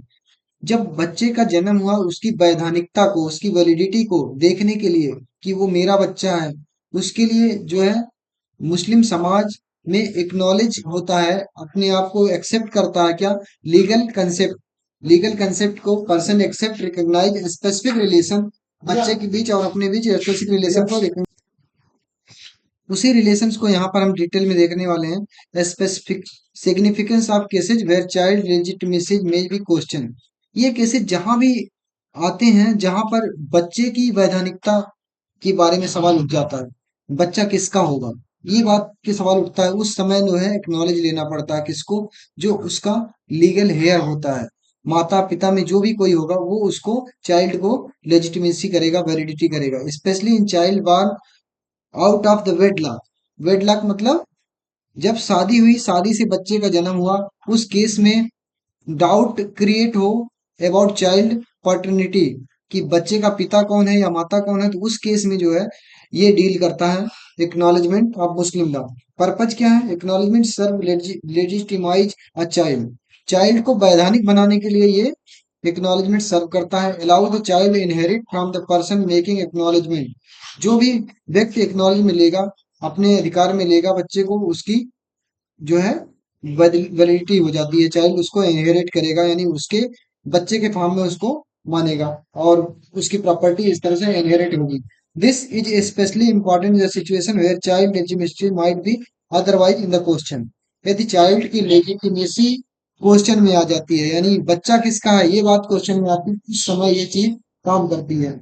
जब बच्चे का जन्म हुआ, उसकी वैधानिकता को, उसकी वैलिडिटी को देखने के लिए कि वो मेरा बच्चा है, उसके लिए जो है मुस्लिम समाज में एक्नॉलेज होता है, अपने आप को एक्सेप्ट करता है। क्या? लीगल कंसेप्ट, लीगल कंसेप्ट को person accept recognise specific relation, बच्चे के बीच और अपने बीच स्पेसिफिक रिलेशन को, उसी रिलेशंस को यहाँ पर हम डिटेल में देखने वाले हैं। Specific significance of cases where child legitimacy में बी क्वेश्चन। ये केसेज जहां भी आते हैं जहां पर बच्चे की वैधानिकता के बारे में सवाल उठ जाता है, बच्चा किसका होगा, ये बात के सवाल उठता है, उस समय जो है एक्नॉलेज लेना पड़ता है किसको, जो उसका लीगल हेयर होता है, माता पिता में जो भी कोई होगा वो उसको, चाइल्ड को लेजिटिमेसी करेगा, वैलिडिटी करेगा, specially in child born out of the wedlock. Wedlock मतलब जब शादी हुई, शादी से बच्चे का जन्म हुआ, उस केस में डाउट क्रिएट हो अबाउट चाइल्ड पैटर्निटी, कि बच्चे का पिता कौन है या माता कौन है, तो उस केस में जो है ये डील करता है acknowledgement of Muslim law. Purpose क्या है? Acknowledgement serve legitimise a child, child को वैधानिक बनाने के लिए ये एक्नॉलेजमेंट सर्व करता है। Allow the child inherit from the person making acknowledgement, जो भी व्यक्ति एक्नॉलेजमेंट लेगा, अपने अधिकार में लेगा बच्चे को, उसकी जो है वैलिडिटी हो जाती है, चाइल्ड उसको इनहेरिट करेगा, यानी उसके बच्चे के फॉर्म में उसको मानेगा, और उसकी प्रॉपर्टी इस तरह से इनहेरिट होगी। This is specially important in the situation where child legitimacy might be otherwise in the question, यदि चाइल्ड की लेजिटिमेसी क्वेश्चन में आ जाती है, यानी बच्चा किसका है ये बात क्वेश्चन में आती है, उस समय ये चीज काम करती है।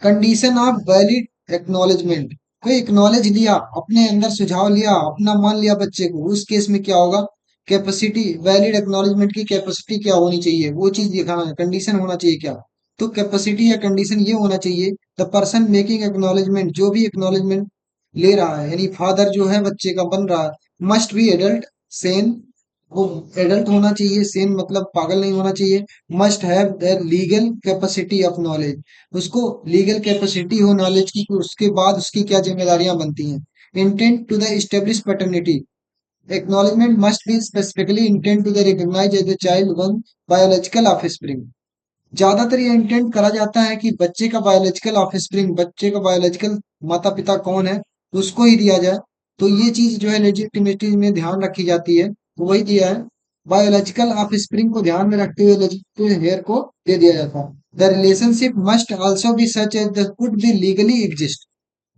कंडीशन ऑफ वैलिड एक्नॉलेजमेंट, कोई एक्नॉलेज लिया, अपने अंदर सुझाव लिया, अपना मान लिया बच्चे को, उस केस में क्या होगा? कैपेसिटी, वैलिड एक्नॉलेजमेंट की कैपेसिटी क्या होनी चाहिए, वो चीज दिखाना है, कंडीशन होना चाहिए क्या, तो कैपेसिटी या कंडीशन ये होना चाहिए, द पर्सन मेकिंग एक्नॉलेजमेंट, जो भी एक्नॉलेजमेंट ले रहा है, यानी फादर जो है बच्चे का बन रहा है, मस्ट बी एडल्ट सेन, वो एडल्ट होना चाहिए, सेन मतलब पागल नहीं होना चाहिए, must have the legal capacity of knowledge, उसको लीगल कैपेसिटी हो नॉलेज की, कि उसके बाद उसकी क्या जिम्मेदारियां बनती हैं। Intent to the establish paternity, acknowledgement must be specifically intend to the recognize as the child one biological offspring, ज्यादातर ये इंटेंट करा जाता है कि बच्चे का बायोलॉजिकल ऑफस्प्रिंग, बच्चे का बायोलॉजिकल माता पिता कौन है उसको ही दिया जाए, तो ये चीज जो है लेजिटिमेटी में ध्यान रखी जाती है, तो वही दिया है, बायोलॉजिकल ऑफस्प्रिंग को ध्यान में रखते हुए लेजिटिमेट हेयर को दे दिया जाता है। The relationship must also be such as the could be legally exist,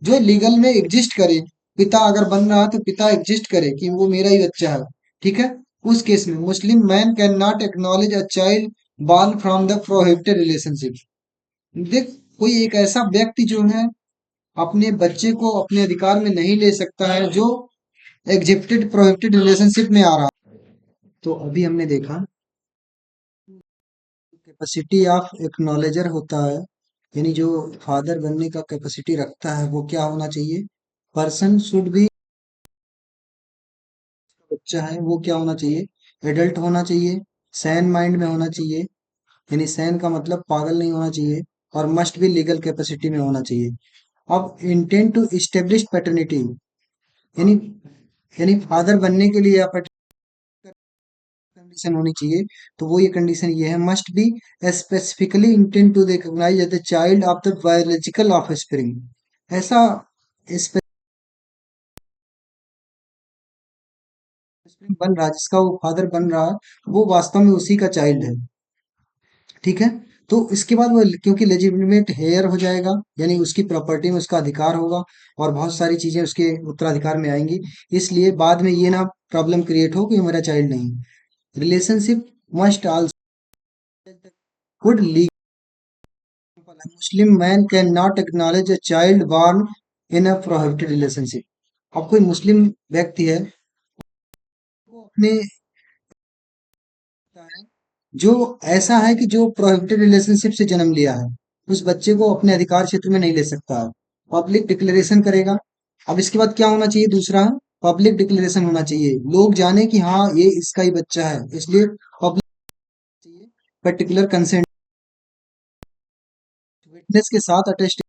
जो लीगल में एग्जिस्ट करे, पिता अगर बन रहा है तो पिता एग्जिस्ट करे कि वो मेरा ही बच्चा है, ठीक है। उस केस में Muslim man can not acknowledge a child born from the prohibited relationship, देख, कोई एक ऐसा व्यक्ति जो है अपने बच्चे को अपने अधिकार में नहीं ले सकता है जो एग्जिप्टेड प्रोहिबिटेड रिलेशनशिप में आ रहा है। तो अभी हमने देखा कैपेसिटी ऑफ एक्नॉलेजर होता है, यानी जो फादर बनने का कैपेसिटी रखता है वो क्या होना चाहिए, पर्सन शुड भी, बच्चा है वो क्या होना चाहिए, एडल्ट होना चाहिए, सैन माइंड में होना चाहिए, यानी सैन का मतलब पागल नहीं होना चाहिए, और मस्ट भी लीगल कैपेसिटी में होना चाहिए। अब इंटेंट टू इस्टेब्लिश पैटर्निटी, यानी फादर बनने के लिए या कंडीशन होनी चाहिए, तो वो ये कंडीशन ये है, must be specifically intent to recognise the child of the biological offspring, ऐसा स्प्रिंग बन रहा है जिसका वो फादर बन रहा है, वो वास्तव में उसी का चाइल्ड है, ठीक है। तो इसके बाद वो क्योंकि लेजिटिमेट हेयर हो जाएगा, यानी उसकी प्रॉपर्टी में उसका अधिकार होगा, और बहुत सारी चीजें उसके उत्तराधिकार में आएंगी, इसलिए बाद में ये ना प्रॉब्लम क्रिएट हो कि वो मेरा चाइल्ड नहीं। Relationship must also good legal, Muslim man can not acknowledge a child born in a prohibited relationship, अब कोई मुस्लिम व्यक्ति है, वो अपने जो ऐसा है कि जो प्रोहिबिटेड रिलेशनशिप से जन्म लिया है, उस बच्चे को अपने अधिकार क्षेत्र में नहीं ले सकता है, पब्लिक डिक्लेरेशन करेगा। अब इसके बाद क्या होना चाहिए दूसरा, पब्लिक डिक्लेरेशन होना चाहिए, लोग जाने कि हाँ ये इसका ही बच्चा है, इसलिए पब्लिक चाहिए, पर्टिकुलर कंसेंट, विटनेस के साथ अटेस्ट।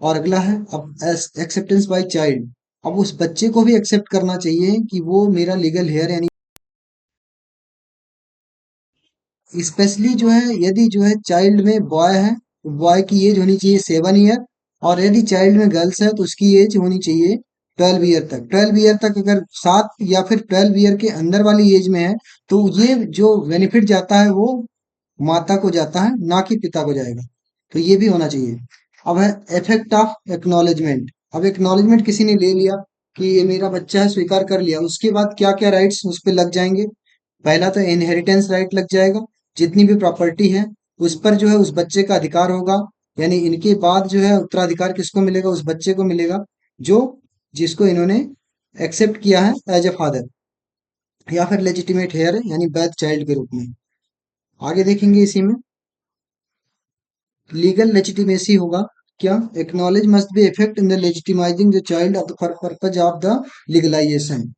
और अगला है अब एक्सेप्टेंस बाय चाइल्ड, अब उस बच्चे को भी एक्सेप्ट करना चाहिए कि वो मेरा लीगल हेयर, यानी स्पेशली जो है यदि जो है चाइल्ड में बॉय है, बॉय की एज होनी चाहिए 7 ईयर, और यदि चाइल्ड में गर्ल्स है तो उसकी एज होनी चाहिए 12 ईयर तक। 12 ईयर तक अगर 7 या फिर 12 ईयर के अंदर वाली एज में है, तो ये जो बेनिफिट जाता है वो माता को जाता है, ना कि पिता को जाएगा, तो ये भी होना चाहिए। अब है इफेक्ट ऑफ एक्नॉलेजमेंट, अब एक्नॉलेजमेंट किसी ने ले लिया कि ये मेरा बच्चा है, स्वीकार कर लिया, उसके बाद क्या क्या राइट्स उस पर लग जाएंगे, पहला तो इनहेरिटेंस राइट लग जाएगा, जितनी भी प्रॉपर्टी है उस पर जो है उस बच्चे का अधिकार होगा, यानी इनके बाद जो है उत्तराधिकार किसको मिलेगा? उस बच्चे को मिलेगा जो जिसको इन्होंने एक्सेप्ट किया है एज ए फादर, या फिर लेजिटिमेट हेयर यानी वैध चाइल्ड के रूप में। आगे देखेंगे इसी में लीगल लेजिटिमेसी होगा क्या? Acknowledge must be effect in the legitimizing the child of the for purpose of the legalization.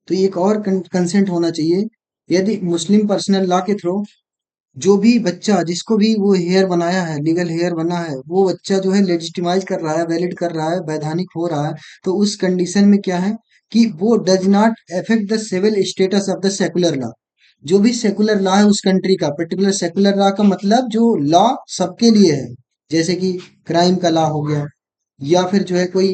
तो ये एक और कंसेंट होना चाहिए। यदि मुस्लिम पर्सनल लॉ के थ्रू जो भी बच्चा जिसको भी वो हेयर बनाया है, लीगल हेयर बना है, वो बच्चा जो है लेजिटिमाइज कर रहा है, वैलिड कर रहा है, वैधानिक हो रहा है, तो उस कंडीशन में क्या है कि वो does not affect the civil status of the secular law. जो भी सेकुलर लॉ है उस कंट्री का, पर्टिकुलर सेकुलर लॉ का मतलब जो लॉ सबके लिए है, जैसे कि क्राइम का लॉ हो गया, या फिर जो है कोई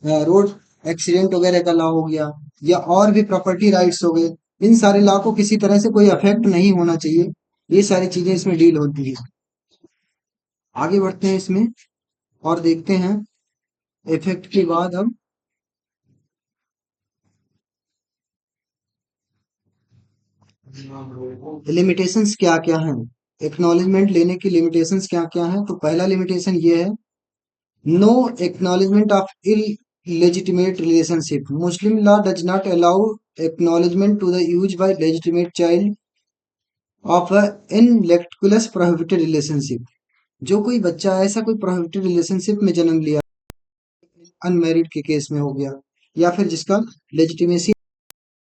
रोड एक्सीडेंट वगैरह का लॉ हो गया, या और भी प्रॉपर्टी राइट्स हो गए। इन सारे लॉ को किसी तरह से कोई अफेक्ट नहीं होना चाहिए। ये सारी चीजें इसमें डील होती है। आगे बढ़ते हैं इसमें और देखते हैं इफेक्ट के बाद अब लिमिटेशंस क्या क्या हैं, एक्नॉलेजमेंट लेने की लिमिटेशंस क्या क्या हैं। तो पहला लिमिटेशन ये है, no acknowledgement of illegitimate relationship. Muslim law does not allow acknowledgement to the use by legitimate child of a inequitous prohibited relationship. जो कोई बच्चा ऐसा कोई प्रोहिबिटेड रिलेशनशिप में जन्म लिया, अनमैरिड के केस में हो गया, या फिर जिसका लेजिटिमेसी